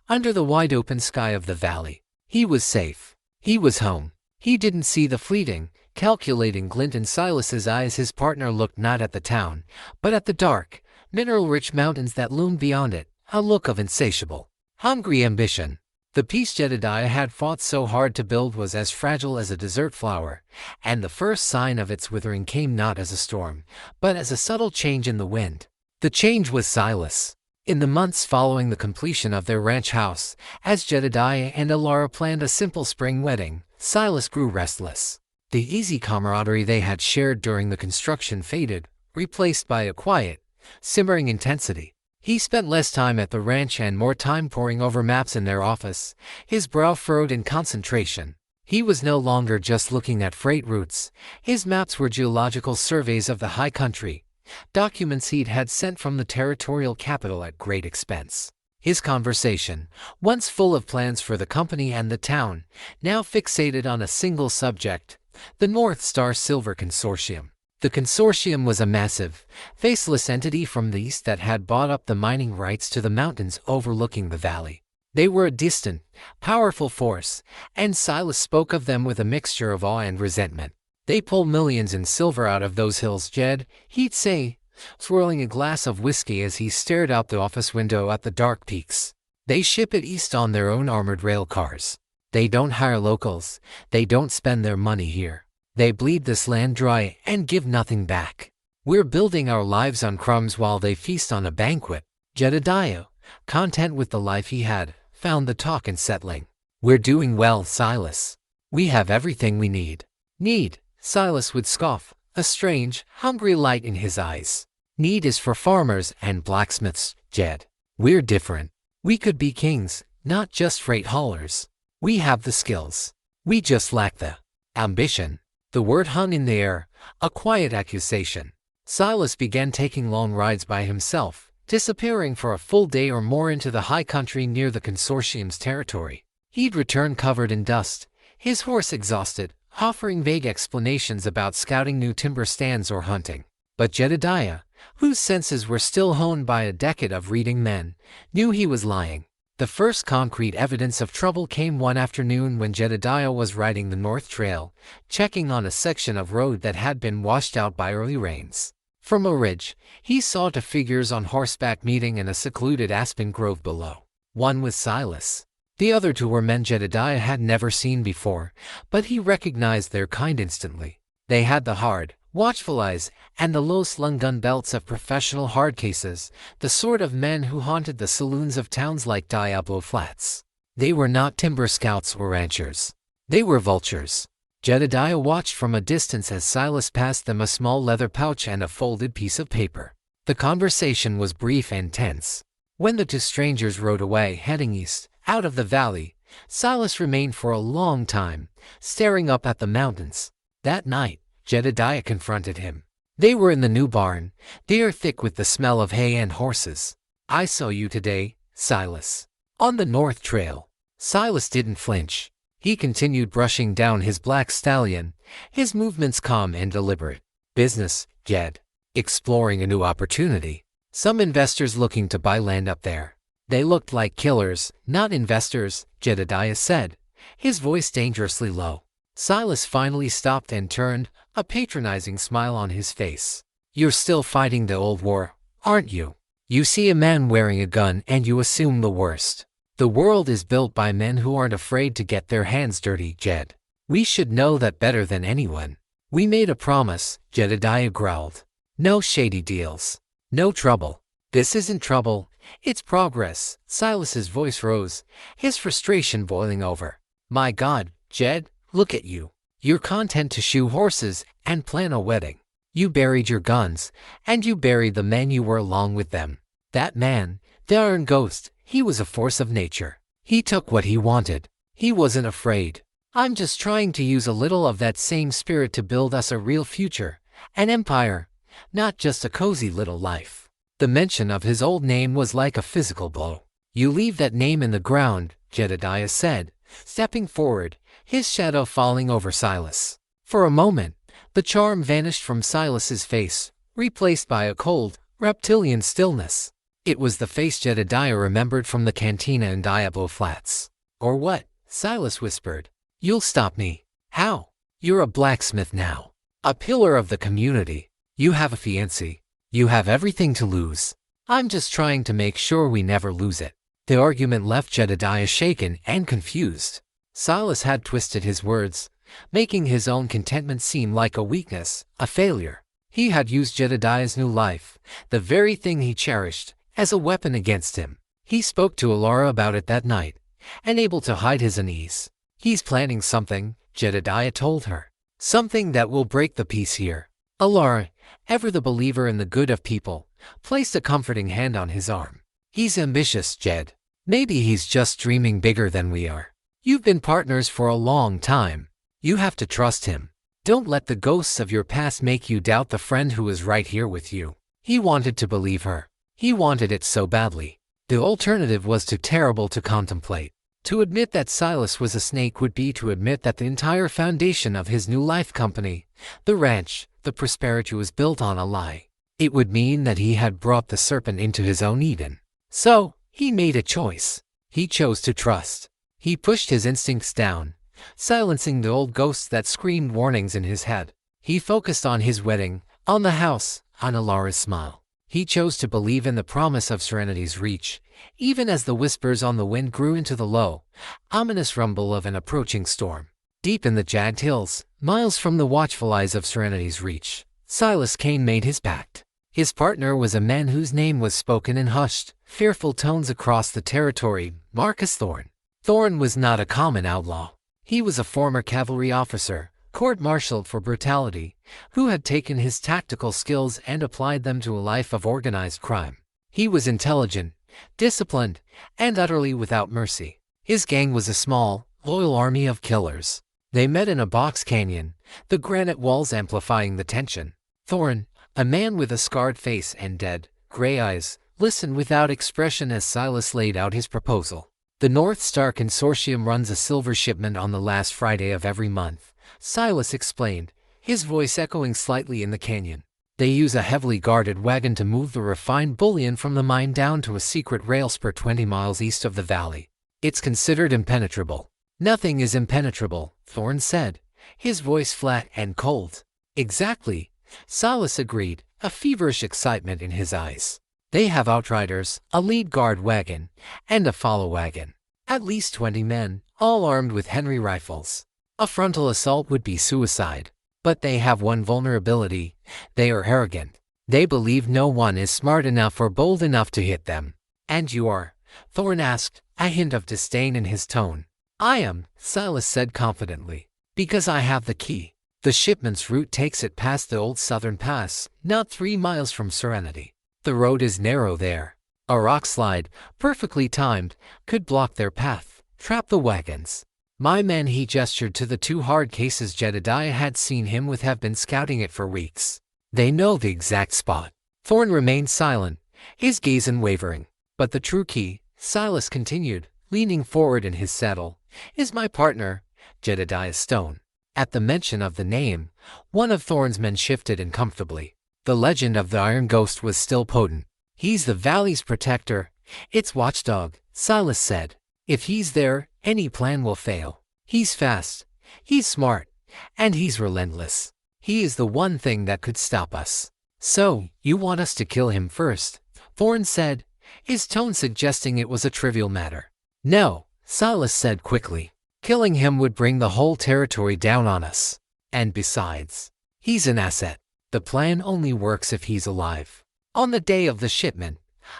Under the wide-open sky of the valley, he was safe. He was home. He didn't see the fleeting, calculating glint in Silas's eyes. His partner looked not at the town, but at the dark, mineral-rich mountains that loomed beyond it, a look of insatiable, hungry ambition. The peace Jedediah had fought so hard to build was as fragile as a desert flower, and the first sign of its withering came not as a storm, but as a subtle change in the wind. The change was Silas. In the months following the completion of their ranch house, as Jedediah and Alara planned a simple spring wedding, Silas grew restless. The easy camaraderie they had shared during the construction faded, replaced by a quiet, simmering intensity. He spent less time at the ranch and more time poring over maps in their office, his brow furrowed in concentration. He was no longer just looking at freight routes. His maps were geological surveys of the high country, documents he'd had sent from the territorial capital at great expense. His conversation, once full of plans for the company and the town, now fixated on a single subject, the North Star Silver Consortium. The consortium was a massive, faceless entity from the east that had bought up the mining rights to the mountains overlooking the valley. They were a distant, powerful force, and Silas spoke of them with a mixture of awe and resentment. They pull millions in silver out of those hills, Jed, he'd say, swirling a glass of whiskey as he stared out the office window at the dark peaks. They ship it east on their own armored rail cars. They don't hire locals. They don't spend their money here. They bleed this land dry and give nothing back. We're building our lives on crumbs while they feast on a banquet. Jedediah, content with the life he had, found the talk unsettling. We're doing well, Silas. We have everything we need. Need, Silas would scoff, a strange, hungry light in his eyes. Need is for farmers and blacksmiths, Jed. We're different. We could be kings, not just freight haulers. We have the skills. We just lack the ambition. The word hung in the air, a quiet accusation. Silas began taking long rides by himself, disappearing for a full day or more into the high country near the consortium's territory. He'd return covered in dust, his horse exhausted, offering vague explanations about scouting new timber stands or hunting. But Jedediah, whose senses were still honed by a decade of reading men, knew he was lying. The first concrete evidence of trouble came one afternoon when Jedediah was riding the North Trail, checking on a section of road that had been washed out by early rains. From a ridge, he saw two figures on horseback meeting in a secluded aspen grove below. One was Silas. The other two were men Jedediah had never seen before, but he recognized their kind instantly. They had the hard, watchful eyes and the low-slung gun belts of professional hard cases, the sort of men who haunted the saloons of towns like Diablo Flats. They were not timber scouts or ranchers. They were vultures. Jedediah watched from a distance as Silas passed them a small leather pouch and a folded piece of paper. The conversation was brief and tense. When the two strangers rode away, heading east, out of the valley, Silas remained for a long time, staring up at the mountains. That night, Jedediah confronted him. They were in the new barn, the air thick with the smell of hay and horses. I saw you today, Silas. On the North Trail. Silas didn't flinch. He continued brushing down his black stallion, his movements calm and deliberate. Business, Jed. Exploring a new opportunity. Some investors looking to buy land up there. They looked like killers, not investors, Jedediah said, his voice dangerously low. Silas finally stopped and turned, a patronizing smile on his face. You're still fighting the old war, aren't you? You see a man wearing a gun and you assume the worst. The world is built by men who aren't afraid to get their hands dirty, Jed. We should know that better than anyone. We made a promise, Jedediah growled. No shady deals. No trouble. This isn't trouble, it's progress. Silas's voice rose, his frustration boiling over. My God, Jed, look at you. You're content to shoe horses and plan a wedding. You buried your guns, and you buried the men you were along with them. That man, the Iron Ghost, he was a force of nature. He took what he wanted. He wasn't afraid. I'm just trying to use a little of that same spirit to build us a real future, an empire, not just a cozy little life. The mention of his old name was like a physical blow. You leave that name in the ground, Jedediah said, stepping forward, his shadow falling over Silas. For a moment, the charm vanished from Silas's face, replaced by a cold, reptilian stillness. It was the face Jedediah remembered from the cantina in Diablo Flats. "Or what?" Silas whispered. "You'll stop me." "How?" "You're a blacksmith now. A pillar of the community. You have a fiancé. You have everything to lose. I'm just trying to make sure we never lose it." The argument left Jedediah shaken and confused. Silas had twisted his words, making his own contentment seem like a weakness, a failure. He had used Jedediah's new life, the very thing he cherished, as a weapon against him. He spoke to Alara about it that night, unable to hide his unease. "He's planning something," Jedediah told her. "Something that will break the peace here." Alara, ever the believer in the good of people, placed a comforting hand on his arm. "He's ambitious, Jed. Maybe he's just dreaming bigger than we are. You've been partners for a long time. You have to trust him. Don't let the ghosts of your past make you doubt the friend who is right here with you." He wanted to believe her. He wanted it so badly. The alternative was too terrible to contemplate. To admit that Silas was a snake would be to admit that the entire foundation of his new life company, the ranch, the prosperity was built on a lie. It would mean that he had brought the serpent into his own Eden. So, he made a choice. He chose to trust. He pushed his instincts down, silencing the old ghosts that screamed warnings in his head. He focused on his wedding, on the house, on Alara's smile. He chose to believe in the promise of Serenity's reach, even as the whispers on the wind grew into the low, ominous rumble of an approaching storm. Deep in the jagged hills, miles from the watchful eyes of Serenity's reach, Silas Kane made his pact. His partner was a man whose name was spoken in hushed, fearful tones across the territory, Marcus Thorne. Thorne was not a common outlaw. He was a former cavalry officer, court-martialed for brutality, who had taken his tactical skills and applied them to a life of organized crime. He was intelligent, disciplined, and utterly without mercy. His gang was a small, loyal army of killers. They met in a box canyon, the granite walls amplifying the tension. Thorne, a man with a scarred face and dead, gray eyes, listened without expression as Silas laid out his proposal. "The North Star Consortium runs a silver shipment on the last Friday of every month," Silas explained, his voice echoing slightly in the canyon. "They use a heavily guarded wagon to move the refined bullion from the mine down to a secret rail spur 20 miles east of the valley. It's considered impenetrable." "Nothing is impenetrable," Thorne said, his voice flat and cold. "Exactly," Silas agreed, a feverish excitement in his eyes. "They have outriders, a lead guard wagon, and a follow wagon. At least 20 men, all armed with Henry rifles. A frontal assault would be suicide. But they have one vulnerability: they are arrogant. They believe no one is smart enough or bold enough to hit them." "And you are?" Thorne asked, a hint of disdain in his tone. "I am," Silas said confidently, "because I have the key. The shipment's route takes it past the old southern pass, not 3 miles from Serenity. The road is narrow there. A rock slide, perfectly timed, could block their path, trap the wagons. My men," he gestured to the 2 hard cases Jedediah had seen him with, "have been scouting it for weeks. They know the exact spot." Thorne remained silent, his gaze unwavering. "But the true key," Silas continued, leaning forward in his saddle, "is my partner, Jedediah Stone." At the mention of the name, one of Thorne's men shifted uncomfortably. The legend of the Iron Ghost was still potent. "He's the valley's protector, its watchdog," Silas said. "If he's there, any plan will fail. He's fast, he's smart, and he's relentless. He is the one thing that could stop us." "So, you want us to kill him first?" Thorne said, his tone suggesting it was a trivial matter. "No," Silas said quickly. "Killing him would bring the whole territory down on us. And besides, he's an asset. The plan only works if he's alive. On the day of the shipment,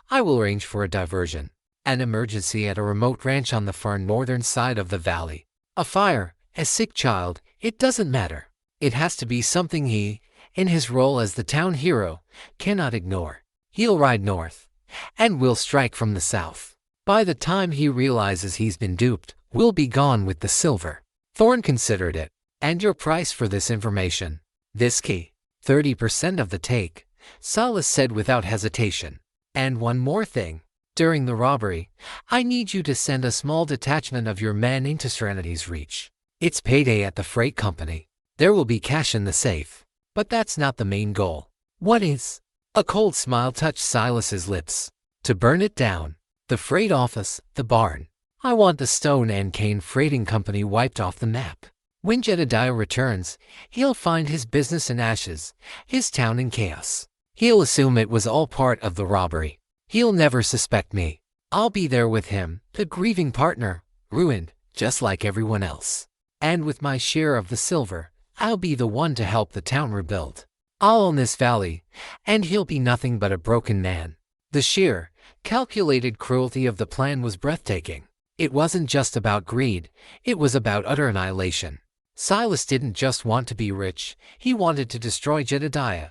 I will arrange for a diversion. An emergency at a remote ranch on the far northern side of the valley. A fire, a sick child, it doesn't matter. It has to be something he, in his role as the town hero, cannot ignore. He'll ride north, and we'll strike from the south. By the time he realizes he's been duped, we'll be gone with the silver." Thorne considered it. "And your price for this information?" "This key. 30% of the take," Silas said without hesitation. "And one more thing. During the robbery, I need you to send a small detachment of your men into Serenity's Reach. It's payday at the freight company. There will be cash in the safe. But that's not the main goal. What is? A cold smile touched Silas's lips. To burn it down. The freight office, the barn. I want the Stone and Cane Freighting Company wiped off the map. When Jedediah returns, he'll find his business in ashes, his town in chaos. He'll assume it was all part of the robbery. He'll never suspect me. I'll be there with him, the grieving partner, ruined, just like everyone else. And with my share of the silver, I'll be the one to help the town rebuild. I'll own this valley, and he'll be nothing but a broken man. The sheer, calculated cruelty of the plan was breathtaking. It wasn't just about greed, it was about utter annihilation. Silas didn't just want to be rich, he wanted to destroy Jedediah,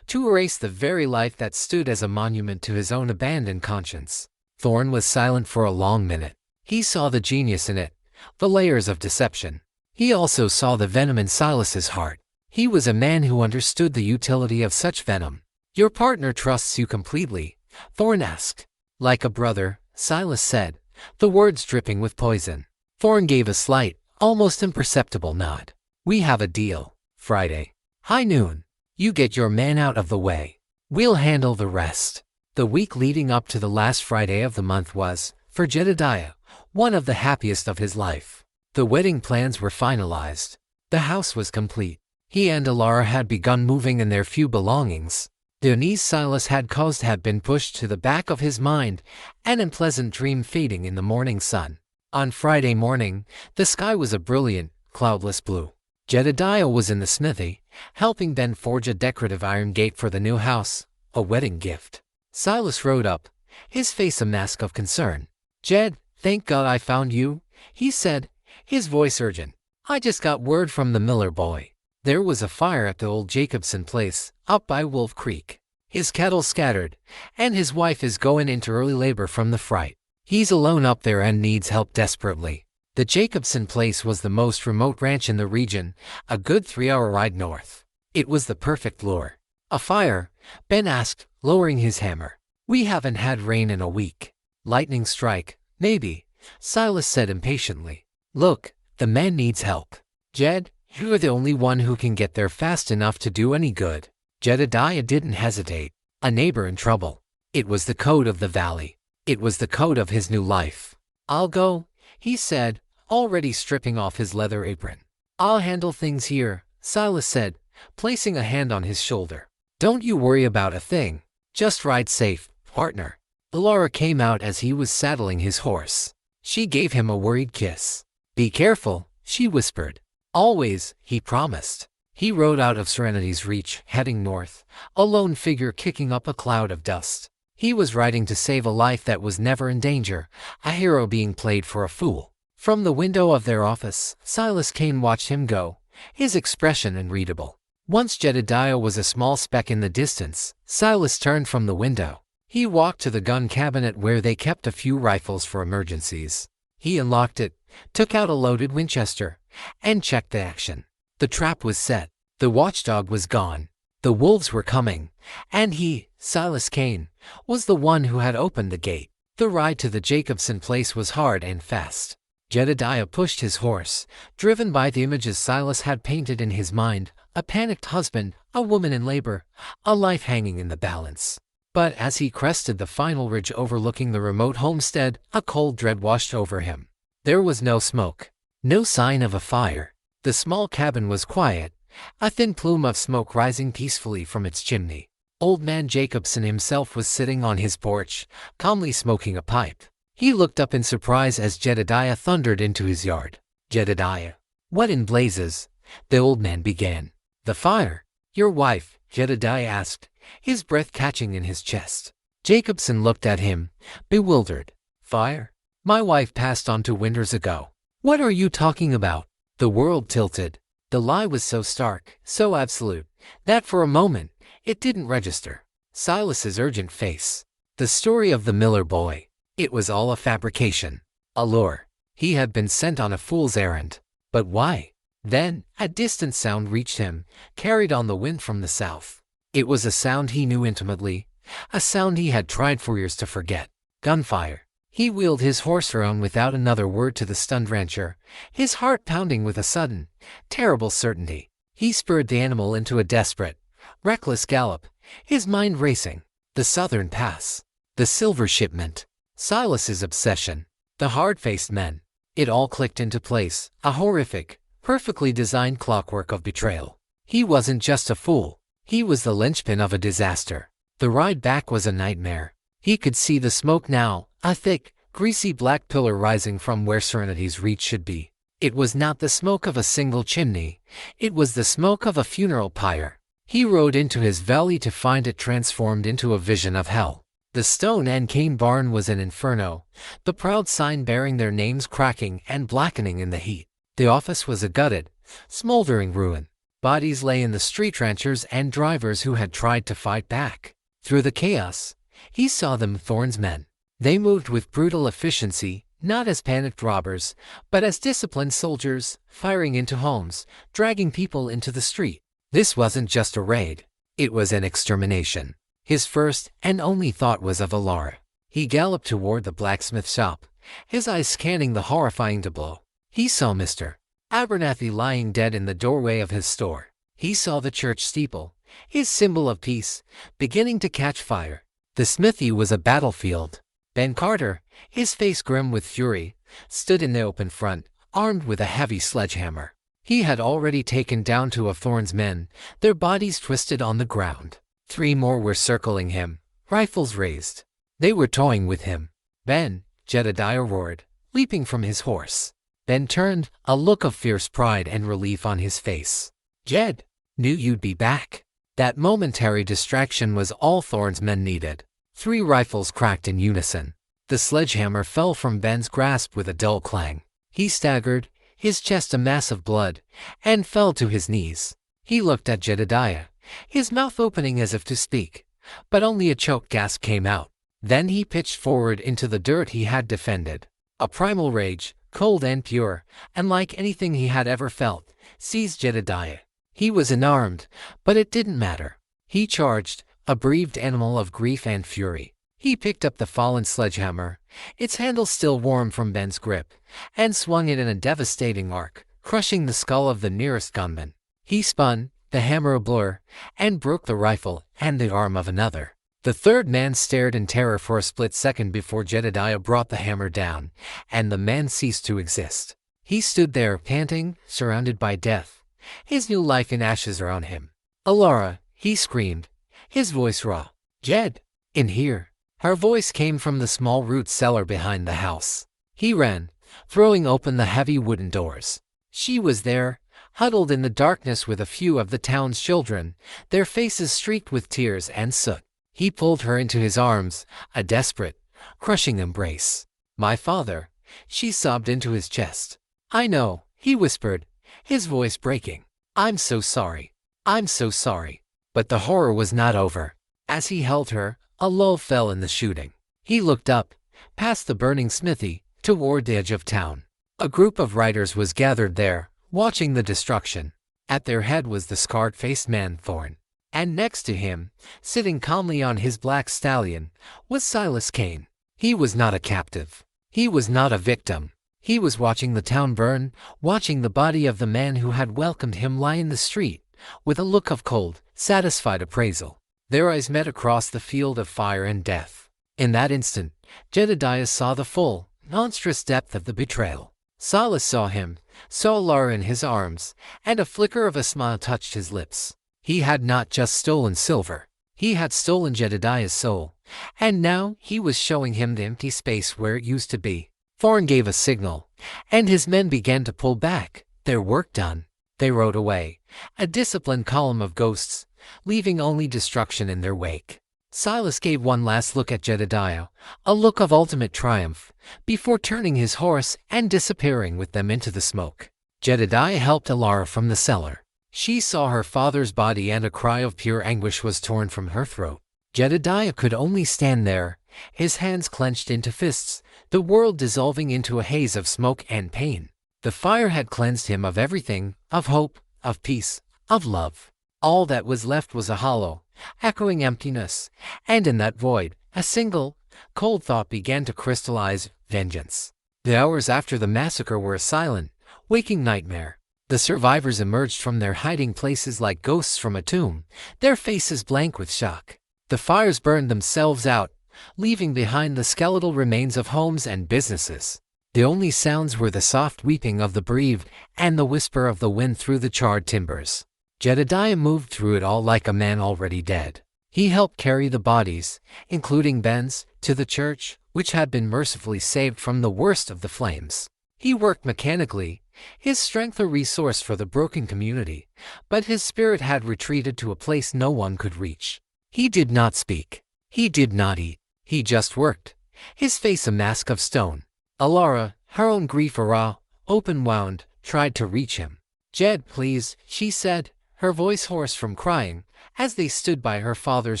to erase the very life that stood as a monument to his own abandoned conscience. Thorne was silent for a long minute. He saw the genius in it, the layers of deception. He also saw the venom in Silas's heart. He was a man who understood the utility of such venom. Your partner trusts you completely? Thorne asked. Like a brother, Silas said, the words dripping with poison. Thorne gave a slight, almost imperceptible nod. We have a deal. Friday. High noon. You get your man out of the way. We'll handle the rest. The week leading up to the last Friday of the month was, for Jedediah, one of the happiest of his life. The wedding plans were finalized. The house was complete. He and Alara had begun moving in their few belongings. The unease Silas had caused had been pushed to the back of his mind, an unpleasant dream fading in the morning sun. On Friday morning, the sky was a brilliant, cloudless blue. Jedediah was in the smithy, helping Ben forge a decorative iron gate for the new house, a wedding gift. Silas rode up, his face a mask of concern. Jed, thank God I found you, he said, his voice urgent. I just got word from the Miller boy. There was a fire at the old Jacobson place, up by Wolf Creek. His cattle scattered, and his wife is going into early labor from the fright. He's alone up there and needs help desperately. The Jacobson place was the most remote ranch in the region, a good 3-hour ride north. It was the perfect lure. A fire? Ben asked, lowering his hammer. We haven't had rain in a week. Lightning strike, maybe, Silas said impatiently. Look, the man needs help. Jed, you're the only one who can get there fast enough to do any good. Jedediah didn't hesitate. A neighbor in trouble. It was the code of the valley. It was the code of his new life. I'll go, he said, already stripping off his leather apron. I'll handle things here, Silas said, placing a hand on his shoulder. Don't you worry about a thing. Just ride safe, partner. Alara came out as he was saddling his horse. She gave him a worried kiss. Be careful, she whispered. Always, he promised. He rode out of Serenity's Reach, heading north, a lone figure kicking up a cloud of dust. He was riding to save a life that was never in danger, a hero being played for a fool. From the window of their office, Silas Kane watched him go, his expression unreadable. Once Jedediah was a small speck in the distance, Silas turned from the window. He walked to the gun cabinet where they kept a few rifles for emergencies. He unlocked it, took out a loaded Winchester, and checked the action. The trap was set. The watchdog was gone. The wolves were coming, and he, Silas Kane, was the one who had opened the gate. The ride to the Jacobson place was hard and fast. Jedediah pushed his horse, driven by the images Silas had painted in his mind, a panicked husband, a woman in labor, a life hanging in the balance. But as he crested the final ridge overlooking the remote homestead, a cold dread washed over him. There was no smoke, no sign of a fire. The small cabin was quiet, a thin plume of smoke rising peacefully from its chimney. Old man Jacobson himself was sitting on his porch, calmly smoking a pipe. He looked up in surprise as Jedediah thundered into his yard. Jedediah. What in blazes? The old man began. The fire. Your wife, Jedediah asked, his breath catching in his chest. Jacobson looked at him, bewildered. Fire? My wife passed on 2 winters ago. What are you talking about? The world tilted. The lie was so stark, so absolute, that for a moment, it didn't register. Silas's urgent face. The story of the Miller boy. It was all a fabrication. A lure. He had been sent on a fool's errand. But why? Then, a distant sound reached him, carried on the wind from the south. It was a sound he knew intimately, a sound he had tried for years to forget. Gunfire. He wheeled his horse around without another word to the stunned rancher, his heart pounding with a sudden, terrible certainty. He spurred the animal into a desperate, reckless gallop, his mind racing. The Southern Pass. The silver shipment. Silas's obsession. The hard-faced men. It all clicked into place, a horrific, perfectly designed clockwork of betrayal. He wasn't just a fool. He was the linchpin of a disaster. The ride back was a nightmare. He could see the smoke now, a thick, greasy black pillar rising from where Serenity's reach should be. It was not the smoke of a single chimney. It was the smoke of a funeral pyre. He rode into his valley to find it transformed into a vision of hell. The stone and cane barn was an inferno, the proud sign bearing their names cracking and blackening in the heat. The office was a gutted, smoldering ruin. Bodies lay in the street, ranchers and drivers who had tried to fight back. Through the chaos, he saw them Thorne's men. They moved with brutal efficiency, not as panicked robbers, but as disciplined soldiers, firing into homes, dragging people into the street. This wasn't just a raid. It was an extermination. His first and only thought was of Alara. He galloped toward the blacksmith shop, his eyes scanning the horrifying tableau. He saw Mr. Abernathy lying dead in the doorway of his store. He saw the church steeple, his symbol of peace, beginning to catch fire. The smithy was a battlefield. Ben Carter, his face grim with fury, stood in the open front, armed with a heavy sledgehammer. He had already taken down two of Thorne's men, their bodies twisted on the ground. 3 more were circling him, rifles raised. They were toying with him. "Ben!" Jedediah roared, leaping from his horse. Ben turned, a look of fierce pride and relief on his face. "Jed, knew you'd be back." That momentary distraction was all Thorne's men needed. 3 rifles cracked in unison. The sledgehammer fell from Ben's grasp with a dull clang. He staggered, his chest a mass of blood, and fell to his knees. He looked at Jedediah, his mouth opening as if to speak, but only a choked gasp came out. Then he pitched forward into the dirt he had defended. A primal rage, cold and pure, unlike anything he had ever felt, seized Jedediah. He was unarmed, but it didn't matter. He charged, a bereaved animal of grief and fury. He picked up the fallen sledgehammer, its handle still warm from Ben's grip, and swung it in a devastating arc, crushing the skull of the nearest gunman. He spun, the hammer a blur, and broke the rifle and the arm of another. The third man stared in terror for a split second before Jedediah brought the hammer down, and the man ceased to exist. He stood there, panting, surrounded by death, his new life in ashes around him. "Alara!" he screamed, his voice raw. "Jed! In here!" Her voice came from the small root cellar behind the house. He ran, throwing open the heavy wooden doors. She was there, huddled in the darkness with a few of the town's children, their faces streaked with tears and soot. He pulled her into his arms, a desperate, crushing embrace. "My father," she sobbed into his chest. "I know," he whispered, his voice breaking. "I'm so sorry. I'm so sorry." But the horror was not over. As he held her, a lull fell in the shooting. He looked up, past the burning smithy, toward the edge of town. A group of riders was gathered there, watching the destruction. At their head was the scarred-faced man Thorne. And next to him, sitting calmly on his black stallion, was Silas Kane. He was not a captive. He was not a victim. He was watching the town burn, watching the body of the man who had welcomed him lie in the street, with a look of cold, satisfied appraisal. Their eyes met across the field of fire and death. In that instant, Jedediah saw the full, monstrous depth of the betrayal. Silas saw him, saw Laura in his arms, and a flicker of a smile touched his lips. He had not just stolen silver. He had stolen Jedediah's soul, and now he was showing him the empty space where it used to be. Thorne gave a signal, and his men began to pull back, their work done. They rode away, a disciplined column of ghosts, leaving only destruction in their wake. Silas gave one last look at Jedediah, a look of ultimate triumph, before turning his horse and disappearing with them into the smoke. Jedediah helped Alara from the cellar. She saw her father's body and a cry of pure anguish was torn from her throat. Jedediah could only stand there, his hands clenched into fists, the world dissolving into a haze of smoke and pain. The fire had cleansed him of everything, of hope, of peace, of love. All that was left was a hollow, echoing emptiness, and in that void, a single, cold thought began to crystallize: vengeance. The hours after the massacre were a silent, waking nightmare. The survivors emerged from their hiding places like ghosts from a tomb, their faces blank with shock. The fires burned themselves out, leaving behind the skeletal remains of homes and businesses. The only sounds were the soft weeping of the bereaved and the whisper of the wind through the charred timbers. Jedediah moved through it all like a man already dead. He helped carry the bodies, including Ben's, to the church, which had been mercifully saved from the worst of the flames. He worked mechanically, his strength a resource for the broken community, but his spirit had retreated to a place no one could reach. He did not speak. He did not eat. He just worked, his face a mask of stone. Alara, her own grief a raw, open wound, tried to reach him. "Jed, please," she said, her voice hoarse from crying, as they stood by her father's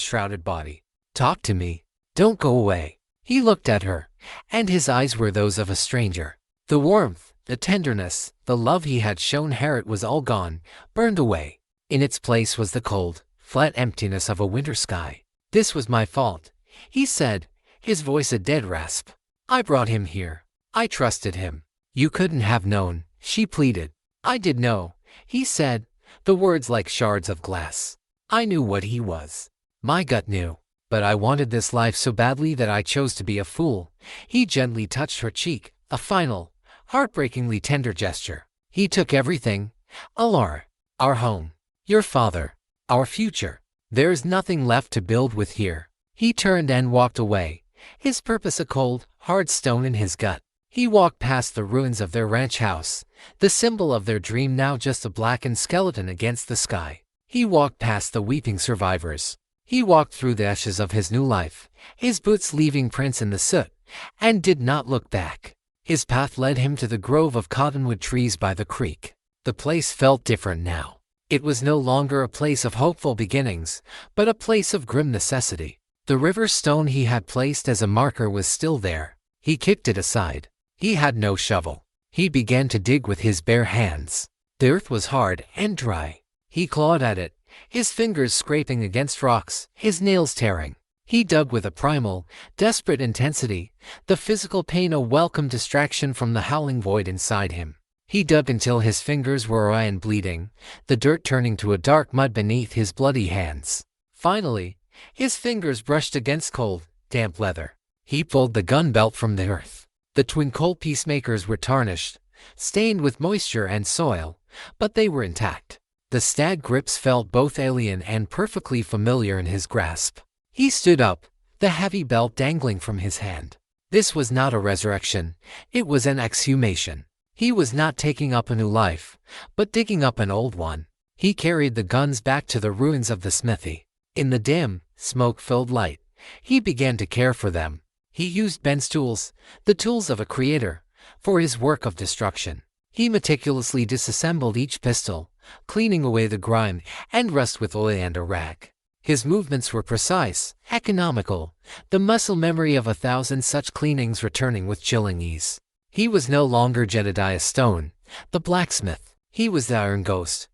shrouded body. "Talk to me. Don't go away." He looked at her, and his eyes were those of a stranger. The warmth, the tenderness, the love he had shown Harriet was all gone, burned away. In its place was the cold, flat emptiness of a winter sky. "This was my fault," he said, his voice a dead rasp. "I brought him here. I trusted him." "You couldn't have known," she pleaded. "I did know," he said, the words like shards of glass. "I knew what he was. My gut knew. But I wanted this life so badly that I chose to be a fool." He gently touched her cheek, a final, heartbreakingly tender gesture. "He took everything, Alara. Our home, your father, our future. There's nothing left to build with here." He turned and walked away, his purpose a cold, hard stone in his gut. He walked past the ruins of their ranch house, the symbol of their dream now just a blackened skeleton against the sky. He walked past the weeping survivors. He walked through the ashes of his new life, his boots leaving prints in the soot, and did not look back. His path led him to the grove of cottonwood trees by the creek. The place felt different now. It was no longer a place of hopeful beginnings, but a place of grim necessity. The river stone he had placed as a marker was still there. He kicked it aside. He had no shovel. He began to dig with his bare hands. The earth was hard and dry. He clawed at it, his fingers scraping against rocks, his nails tearing. He dug with a primal, desperate intensity, the physical pain a welcome distraction from the howling void inside him. He dug until his fingers were awry and bleeding, the dirt turning to a dark mud beneath his bloody hands. Finally, his fingers brushed against cold, damp leather. He pulled the gun belt from the earth. The twin Colt peacemakers were tarnished, stained with moisture and soil, but they were intact. The stag grips felt both alien and perfectly familiar in his grasp. He stood up, the heavy belt dangling from his hand. This was not a resurrection, it was an exhumation. He was not taking up a new life, but digging up an old one. He carried the guns back to the ruins of the smithy. In the dim, smoke-filled light, he began to care for them. He used Ben's tools, the tools of a creator, for his work of destruction. He meticulously disassembled each pistol, cleaning away the grime and rust with oil and a rag. His movements were precise, economical, the muscle memory of 1,000 such cleanings returning with chilling ease. He was no longer Jedediah Stone, the blacksmith. He was the Iron Ghost,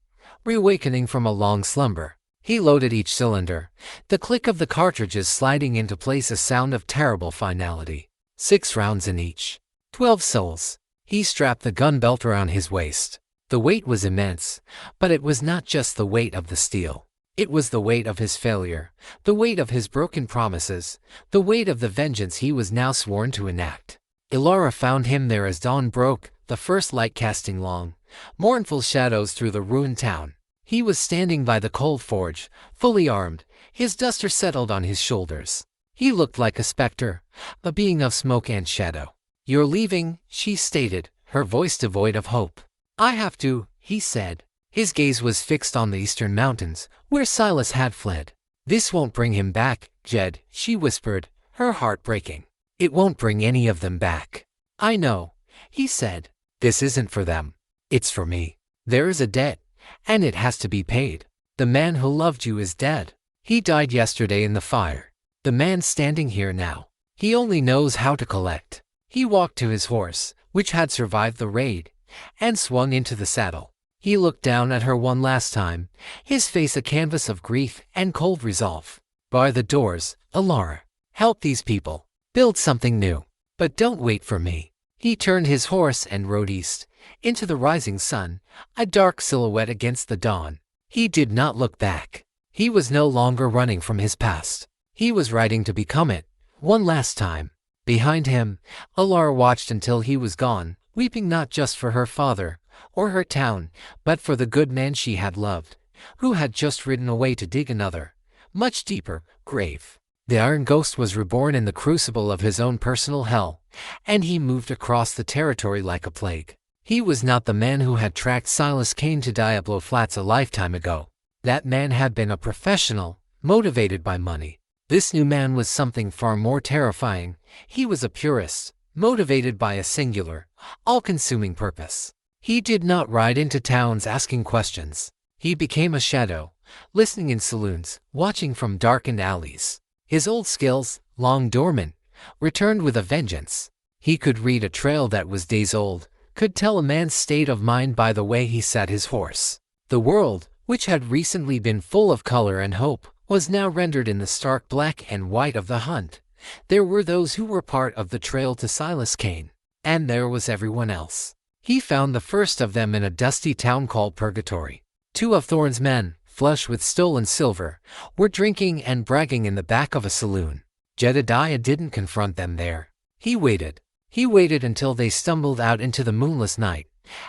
reawakening from a long slumber. He loaded each cylinder, the click of the cartridges sliding into place a sound of terrible finality. 6 rounds in each. 12 souls. He strapped the gun belt around his waist. The weight was immense, but it was not just the weight of the steel. It was the weight of his failure, the weight of his broken promises, the weight of the vengeance he was now sworn to enact. Alara found him there as dawn broke, the first light casting long, mournful shadows through the ruined town. He was standing by the cold forge, fully armed, his duster settled on his shoulders. He looked like a specter, a being of smoke and shadow. "You're leaving," she stated, her voice devoid of hope. "I have to," he said. His gaze was fixed on the eastern mountains, where Silas had fled. "This won't bring him back, Jed," she whispered, her heart breaking. "It won't bring any of them back." "I know," he said. "This isn't for them. It's for me. There is a debt, and it has to be paid. The man who loved you is dead. He died yesterday in the fire. The man standing here now, he only knows how to collect." He walked to his horse, which had survived the raid, and swung into the saddle. He looked down at her one last time, his face a canvas of grief and cold resolve. "Bar the doors, Alara. Help these people. Build something new. But don't wait for me. He turned his horse and rode east, into the rising sun, a dark silhouette against the dawn. He did not look back. He was no longer running from his past. He was riding to become it, one last time. Behind him, Alara watched until he was gone, weeping not just for her father or her town, but for the good man she had loved, who had just ridden away to dig another, much deeper, grave. The Iron Ghost was reborn in the crucible of his own personal hell, and he moved across the territory like a plague. He was not the man who had tracked Silas Kane to Diablo Flats a lifetime ago. That man had been a professional, motivated by money. This new man was something far more terrifying. He was a purist, motivated by a singular, all-consuming purpose. He did not ride into towns asking questions. He became a shadow, listening in saloons, watching from darkened alleys. His old skills, long dormant, returned with a vengeance. He could read a trail that was days old, could tell a man's state of mind by the way he sat his horse. The world, which had recently been full of color and hope, was now rendered in the stark black and white of the hunt. There were those who were part of the trail to Silas Kane, and there was everyone else. He found the first of them in a dusty town called Purgatory. Two of Thorne's men, flush with stolen silver, were drinking and bragging in the back of a saloon. Jedediah didn't confront them there. He waited. He waited until they stumbled out into the moonless night,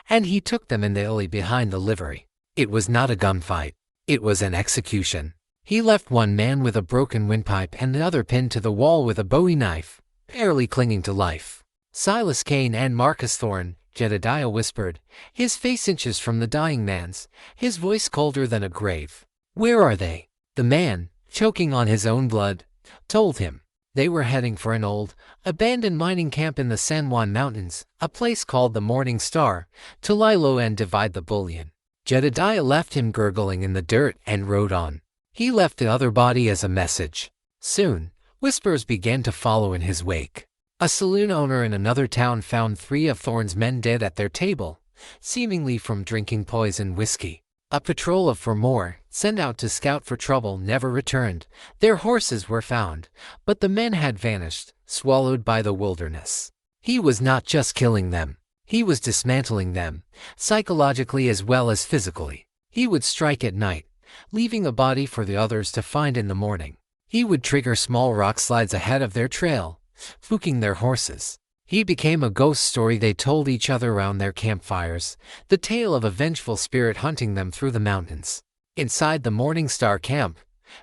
and he took them in the alley behind the livery. It was not a gunfight. It was an execution. He left one man with a broken windpipe and the other pinned to the wall with a bowie knife, barely clinging to life. Silas Kane and Marcus Thorne, Jedediah whispered, his face inches from the dying man's, his voice colder than a grave. Where are they? The man, choking on his own blood, told him. They were heading for an old, abandoned mining camp in the San Juan Mountains, a place called the Morning Star, to lie low and divide the bullion. Jedediah left him gurgling in the dirt and rode on. He left the other body as a message. Soon, whispers began to follow in his wake. A saloon owner in another town found 3 of Thorne's men dead at their table, seemingly from drinking poison whiskey. A patrol of 4 more, sent out to scout for trouble, never returned. Their horses were found, but the men had vanished, swallowed by the wilderness. He was not just killing them. He was dismantling them, psychologically as well as physically. He would strike at night, leaving a body for the others to find in the morning. He would trigger small rock slides ahead of their trail, spooking their horses. He became a ghost story they told each other around their campfires, the tale of a vengeful spirit hunting them through the mountains. Inside the Morning Star camp,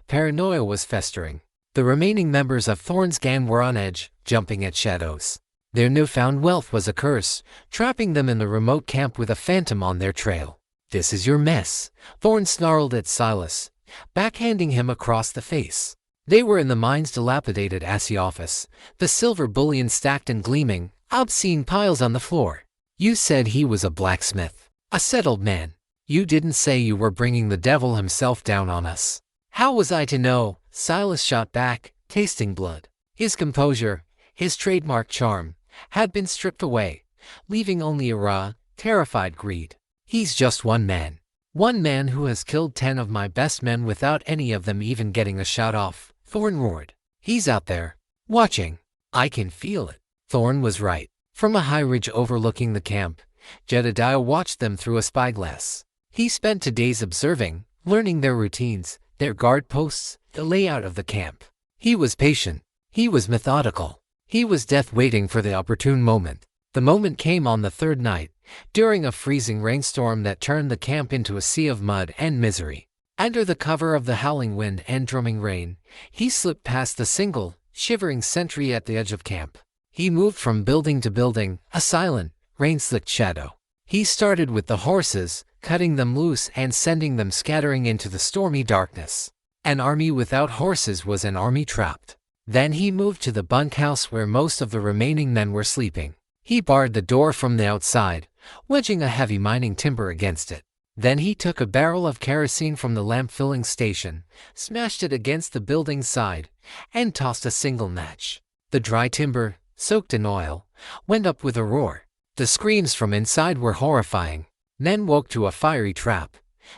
paranoia was festering. The remaining members of Thorne's gang were on edge, jumping at shadows. Their newfound wealth was a curse, trapping them in the remote camp with a phantom on their trail. "This is your mess," Thorne snarled at Silas, backhanding him across the face. They were in the mine's dilapidated assay office, the silver bullion stacked and gleaming, obscene piles on the floor. "You said he was a blacksmith, a settled man. You didn't say you were bringing the devil himself down on us." "How was I to know?" Silas shot back, tasting blood. His composure, his trademark charm, had been stripped away, leaving only a raw, terrified greed. "He's just one man. One man who has killed 10 of my best men without any of them even getting a shot off," Thorne roared. "He's out there, watching. I can feel it." Thorne was right. From a high ridge overlooking the camp, Jedediah watched them through a spyglass. He spent 2 days observing, learning their routines, their guard posts, the layout of the camp. He was patient. He was methodical. He was death waiting for the opportune moment. The moment came on the 3rd night, during a freezing rainstorm that turned the camp into a sea of mud and misery. Under the cover of the howling wind and drumming rain, he slipped past the single, shivering sentry at the edge of camp. He moved from building to building, a silent, rain-slicked shadow. He started with the horses, cutting them loose and sending them scattering into the stormy darkness. An army without horses was an army trapped. Then he moved to the bunkhouse where most of the remaining men were sleeping. He barred the door from the outside, wedging a heavy mining timber against it. Then he took a barrel of kerosene from the lamp filling station, smashed it against the building's side, and tossed a single match. The dry timber, soaked in oil, went up with a roar. The screams from inside were horrifying. Men woke to a fiery trap,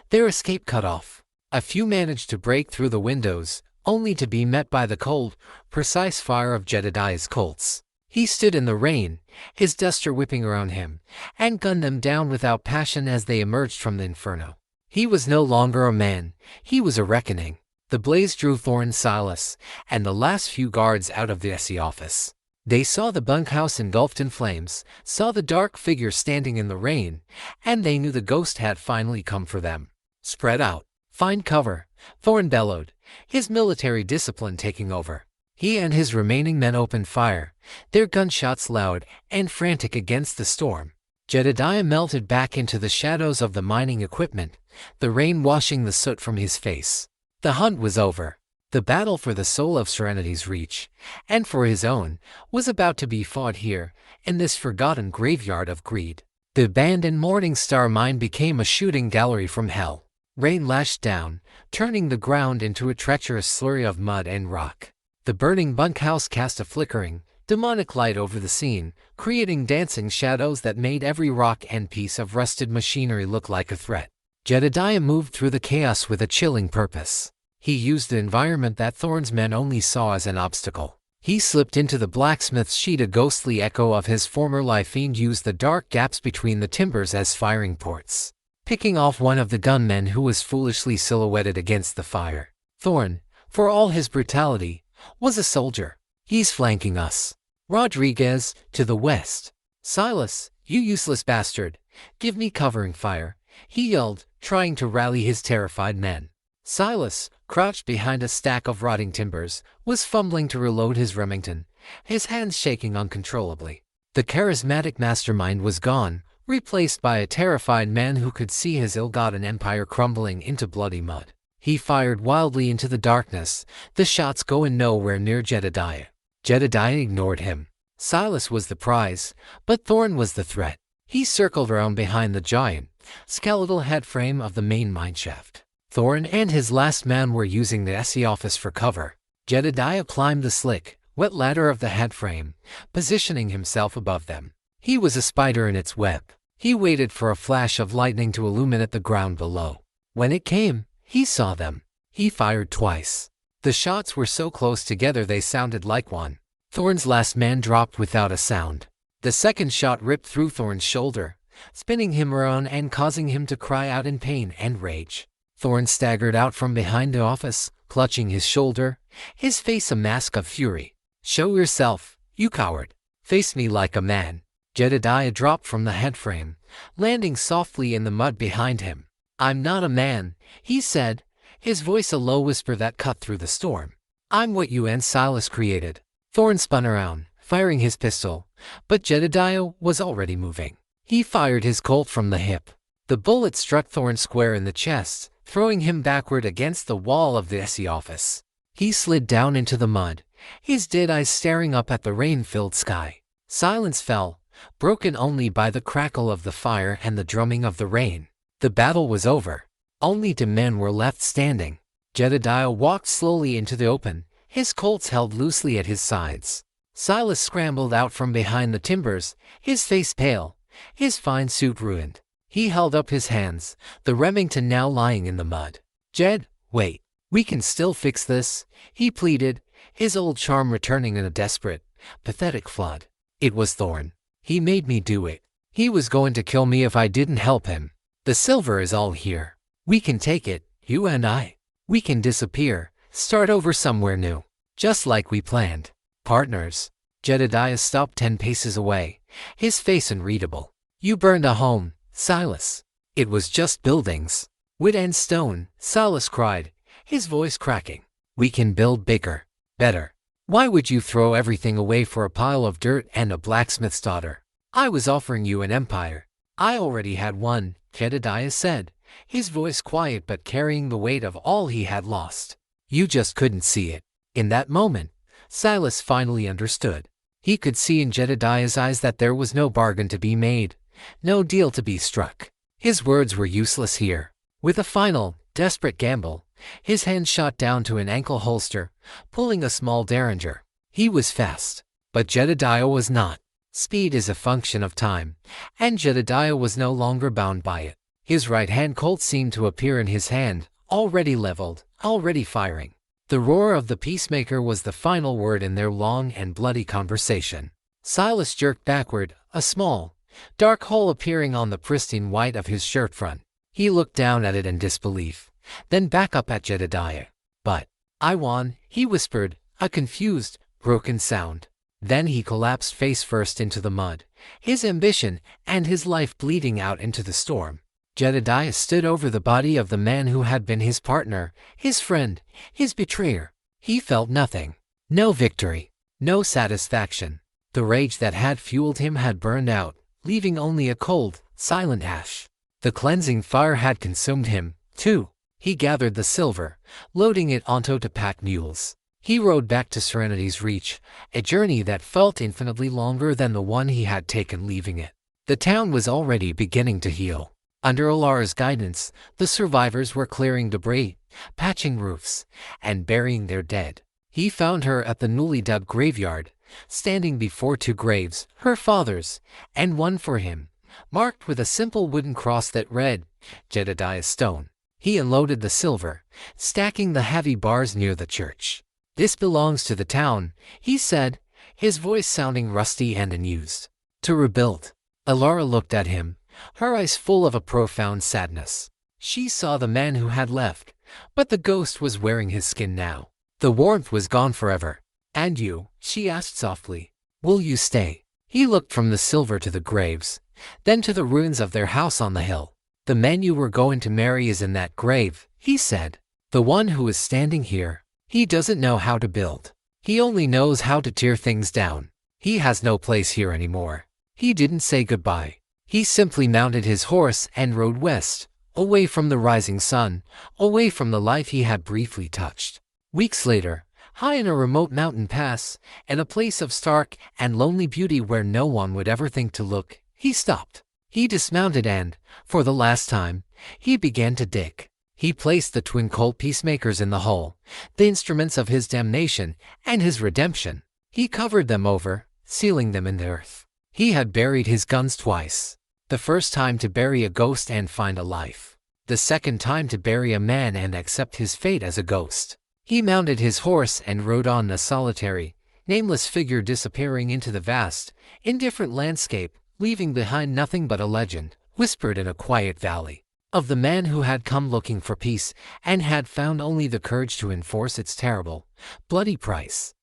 their escape cut off. A few managed to break through the windows, only to be met by the cold, precise fire of Jedediah's Colts. He stood in the rain, his duster whipping around him, and gunned them down without passion as they emerged from the inferno. He was no longer a man, he was a reckoning. The blaze drew Thorne, Silas, and the last few guards out of the SE office. They saw the bunkhouse engulfed in flames, saw the dark figure standing in the rain, and they knew the ghost had finally come for them. "Spread out. Find cover," Thorne bellowed, his military discipline taking over. He and his remaining men opened fire, their gunshots loud and frantic against the storm. Jedediah melted back into the shadows of the mining equipment, the rain washing the soot from his face. The hunt was over. The battle for the soul of Serenity's Reach, and for his own, was about to be fought here, in this forgotten graveyard of greed. The abandoned Morning Star mine became a shooting gallery from hell. Rain lashed down, turning the ground into a treacherous slurry of mud and rock. The burning bunkhouse cast a flickering, demonic light over the scene, creating dancing shadows that made every rock and piece of rusted machinery look like a threat. Jedediah moved through the chaos with a chilling purpose. He used the environment that Thorne's men only saw as an obstacle. He slipped into the blacksmith's sheet, a ghostly echo of his former life, and used the dark gaps between the timbers as firing ports, picking off one of the gunmen who was foolishly silhouetted against the fire. Thorne, for all his brutality, was a soldier. "He's flanking us. Rodriguez, to the west." "Silas, you useless bastard, give me covering fire," he yelled, trying to rally his terrified men. Silas, crouched behind a stack of rotting timbers, was fumbling to reload his Remington, his hands shaking uncontrollably. The charismatic mastermind was gone, replaced by a terrified man who could see his ill-gotten empire crumbling into bloody mud. He fired wildly into the darkness, the shots going nowhere near Jedediah. Jedediah ignored him. Silas was the prize, but Thorne was the threat. He circled around behind the giant, skeletal headframe of the main mineshaft. Thorne and his last man were using the SE office for cover. Jedediah climbed the slick, wet ladder of the headframe, positioning himself above them. He was a spider in its web. He waited for a flash of lightning to illuminate the ground below. When it came, he saw them. He fired twice. The shots were so close together they sounded like one. Thorne's last man dropped without a sound. The second shot ripped through Thorne's shoulder, spinning him around and causing him to cry out in pain and rage. Thorne staggered out from behind the office, clutching his shoulder, his face a mask of fury. "Show yourself, you coward. Face me like a man." Jedediah dropped from the headframe, landing softly in the mud behind him. "I'm not a man," he said, his voice a low whisper that cut through the storm. "I'm what you and Silas created." Thorne spun around, firing his pistol, but Jedediah was already moving. He fired his Colt from the hip. The bullet struck Thorne square in the chest, throwing him backward against the wall of the SE office. He slid down into the mud, his dead eyes staring up at the rain-filled sky. Silence fell, broken only by the crackle of the fire and the drumming of the rain. The battle was over. Only 2 men were left standing. Jedediah walked slowly into the open, his Colts held loosely at his sides. Silas scrambled out from behind the timbers, his face pale, his fine suit ruined. He held up his hands, the Remington now lying in the mud. "Jed, wait. We can still fix this," he pleaded, his old charm returning in a desperate, pathetic flood. It was Thorne. "He made me do it. He was going to kill me if I didn't help him. The silver is all here. We can take it, you and I. We can disappear, start over somewhere new, just like we planned. Partners." Jedediah stopped 10 paces away, his face unreadable. "You burned a home, Silas." "It was just buildings. Wood and stone," Silas cried, his voice cracking. "We can build bigger, better. Why would you throw everything away for a pile of dirt and a blacksmith's daughter? I was offering you an empire. I already had one," Jedediah said, his voice quiet but carrying the weight of all he had lost. "You just couldn't see it." In that moment, Silas finally understood. He could see in Jedediah's eyes that there was no bargain to be made, no deal to be struck. His words were useless here. With a final, desperate gamble, his hand shot down to an ankle holster, pulling a small derringer. He was fast, but Jedediah was not. Speed is a function of time, and Jedediah was no longer bound by it. His right-hand Colt seemed to appear in his hand, already leveled, already firing. The roar of the peacemaker was the final word in their long and bloody conversation. Silas jerked backward, a small, dark hole appearing on the pristine white of his shirt front. He looked down at it in disbelief, then back up at Jedediah. "But I won," he whispered, a confused, broken sound. Then he collapsed face first into the mud, his ambition and his life bleeding out into the storm. Jedediah stood over the body of the man who had been his partner, his friend, his betrayer. He felt nothing. No victory. No satisfaction. The rage that had fueled him had burned out, leaving only a cold, silent ash. The cleansing fire had consumed him, too. He gathered the silver, loading it onto two pack mules. He rode back to Serenity's Reach, a journey that felt infinitely longer than the one he had taken leaving it. The town was already beginning to heal. Under Alara's guidance, the survivors were clearing debris, patching roofs, and burying their dead. He found her at the newly dug graveyard, standing before two graves, her father's, and one for him, marked with a simple wooden cross that read, Jedediah Stone. He unloaded the silver, stacking the heavy bars near the church. "This belongs to the town," he said, his voice sounding rusty and unused. "To rebuild." Alara looked at him, her eyes full of a profound sadness. She saw the man who had left, but the ghost was wearing his skin now. The warmth was gone forever. "And you?" she asked softly. "Will you stay?" He looked from the silver to the graves, then to the ruins of their house on the hill. "The man you were going to marry is in that grave," he said. "The one who is standing here. He doesn't know how to build. He only knows how to tear things down. He has no place here anymore." He didn't say goodbye. He simply mounted his horse and rode west, away from the rising sun, away from the life he had briefly touched. Weeks later, high in a remote mountain pass, in a place of stark and lonely beauty where no one would ever think to look, he stopped. He dismounted and, for the last time, he began to dig. He placed the twin cold peacemakers in the hole, the instruments of his damnation and his redemption. He covered them over, sealing them in the earth. He had buried his guns twice. The first time to bury a ghost and find a life. The second time to bury a man and accept his fate as a ghost. He mounted his horse and rode on, a solitary, nameless figure disappearing into the vast, indifferent landscape, leaving behind nothing but a legend, whispered in a quiet valley, of the man who had come looking for peace and had found only the courage to enforce its terrible, bloody price.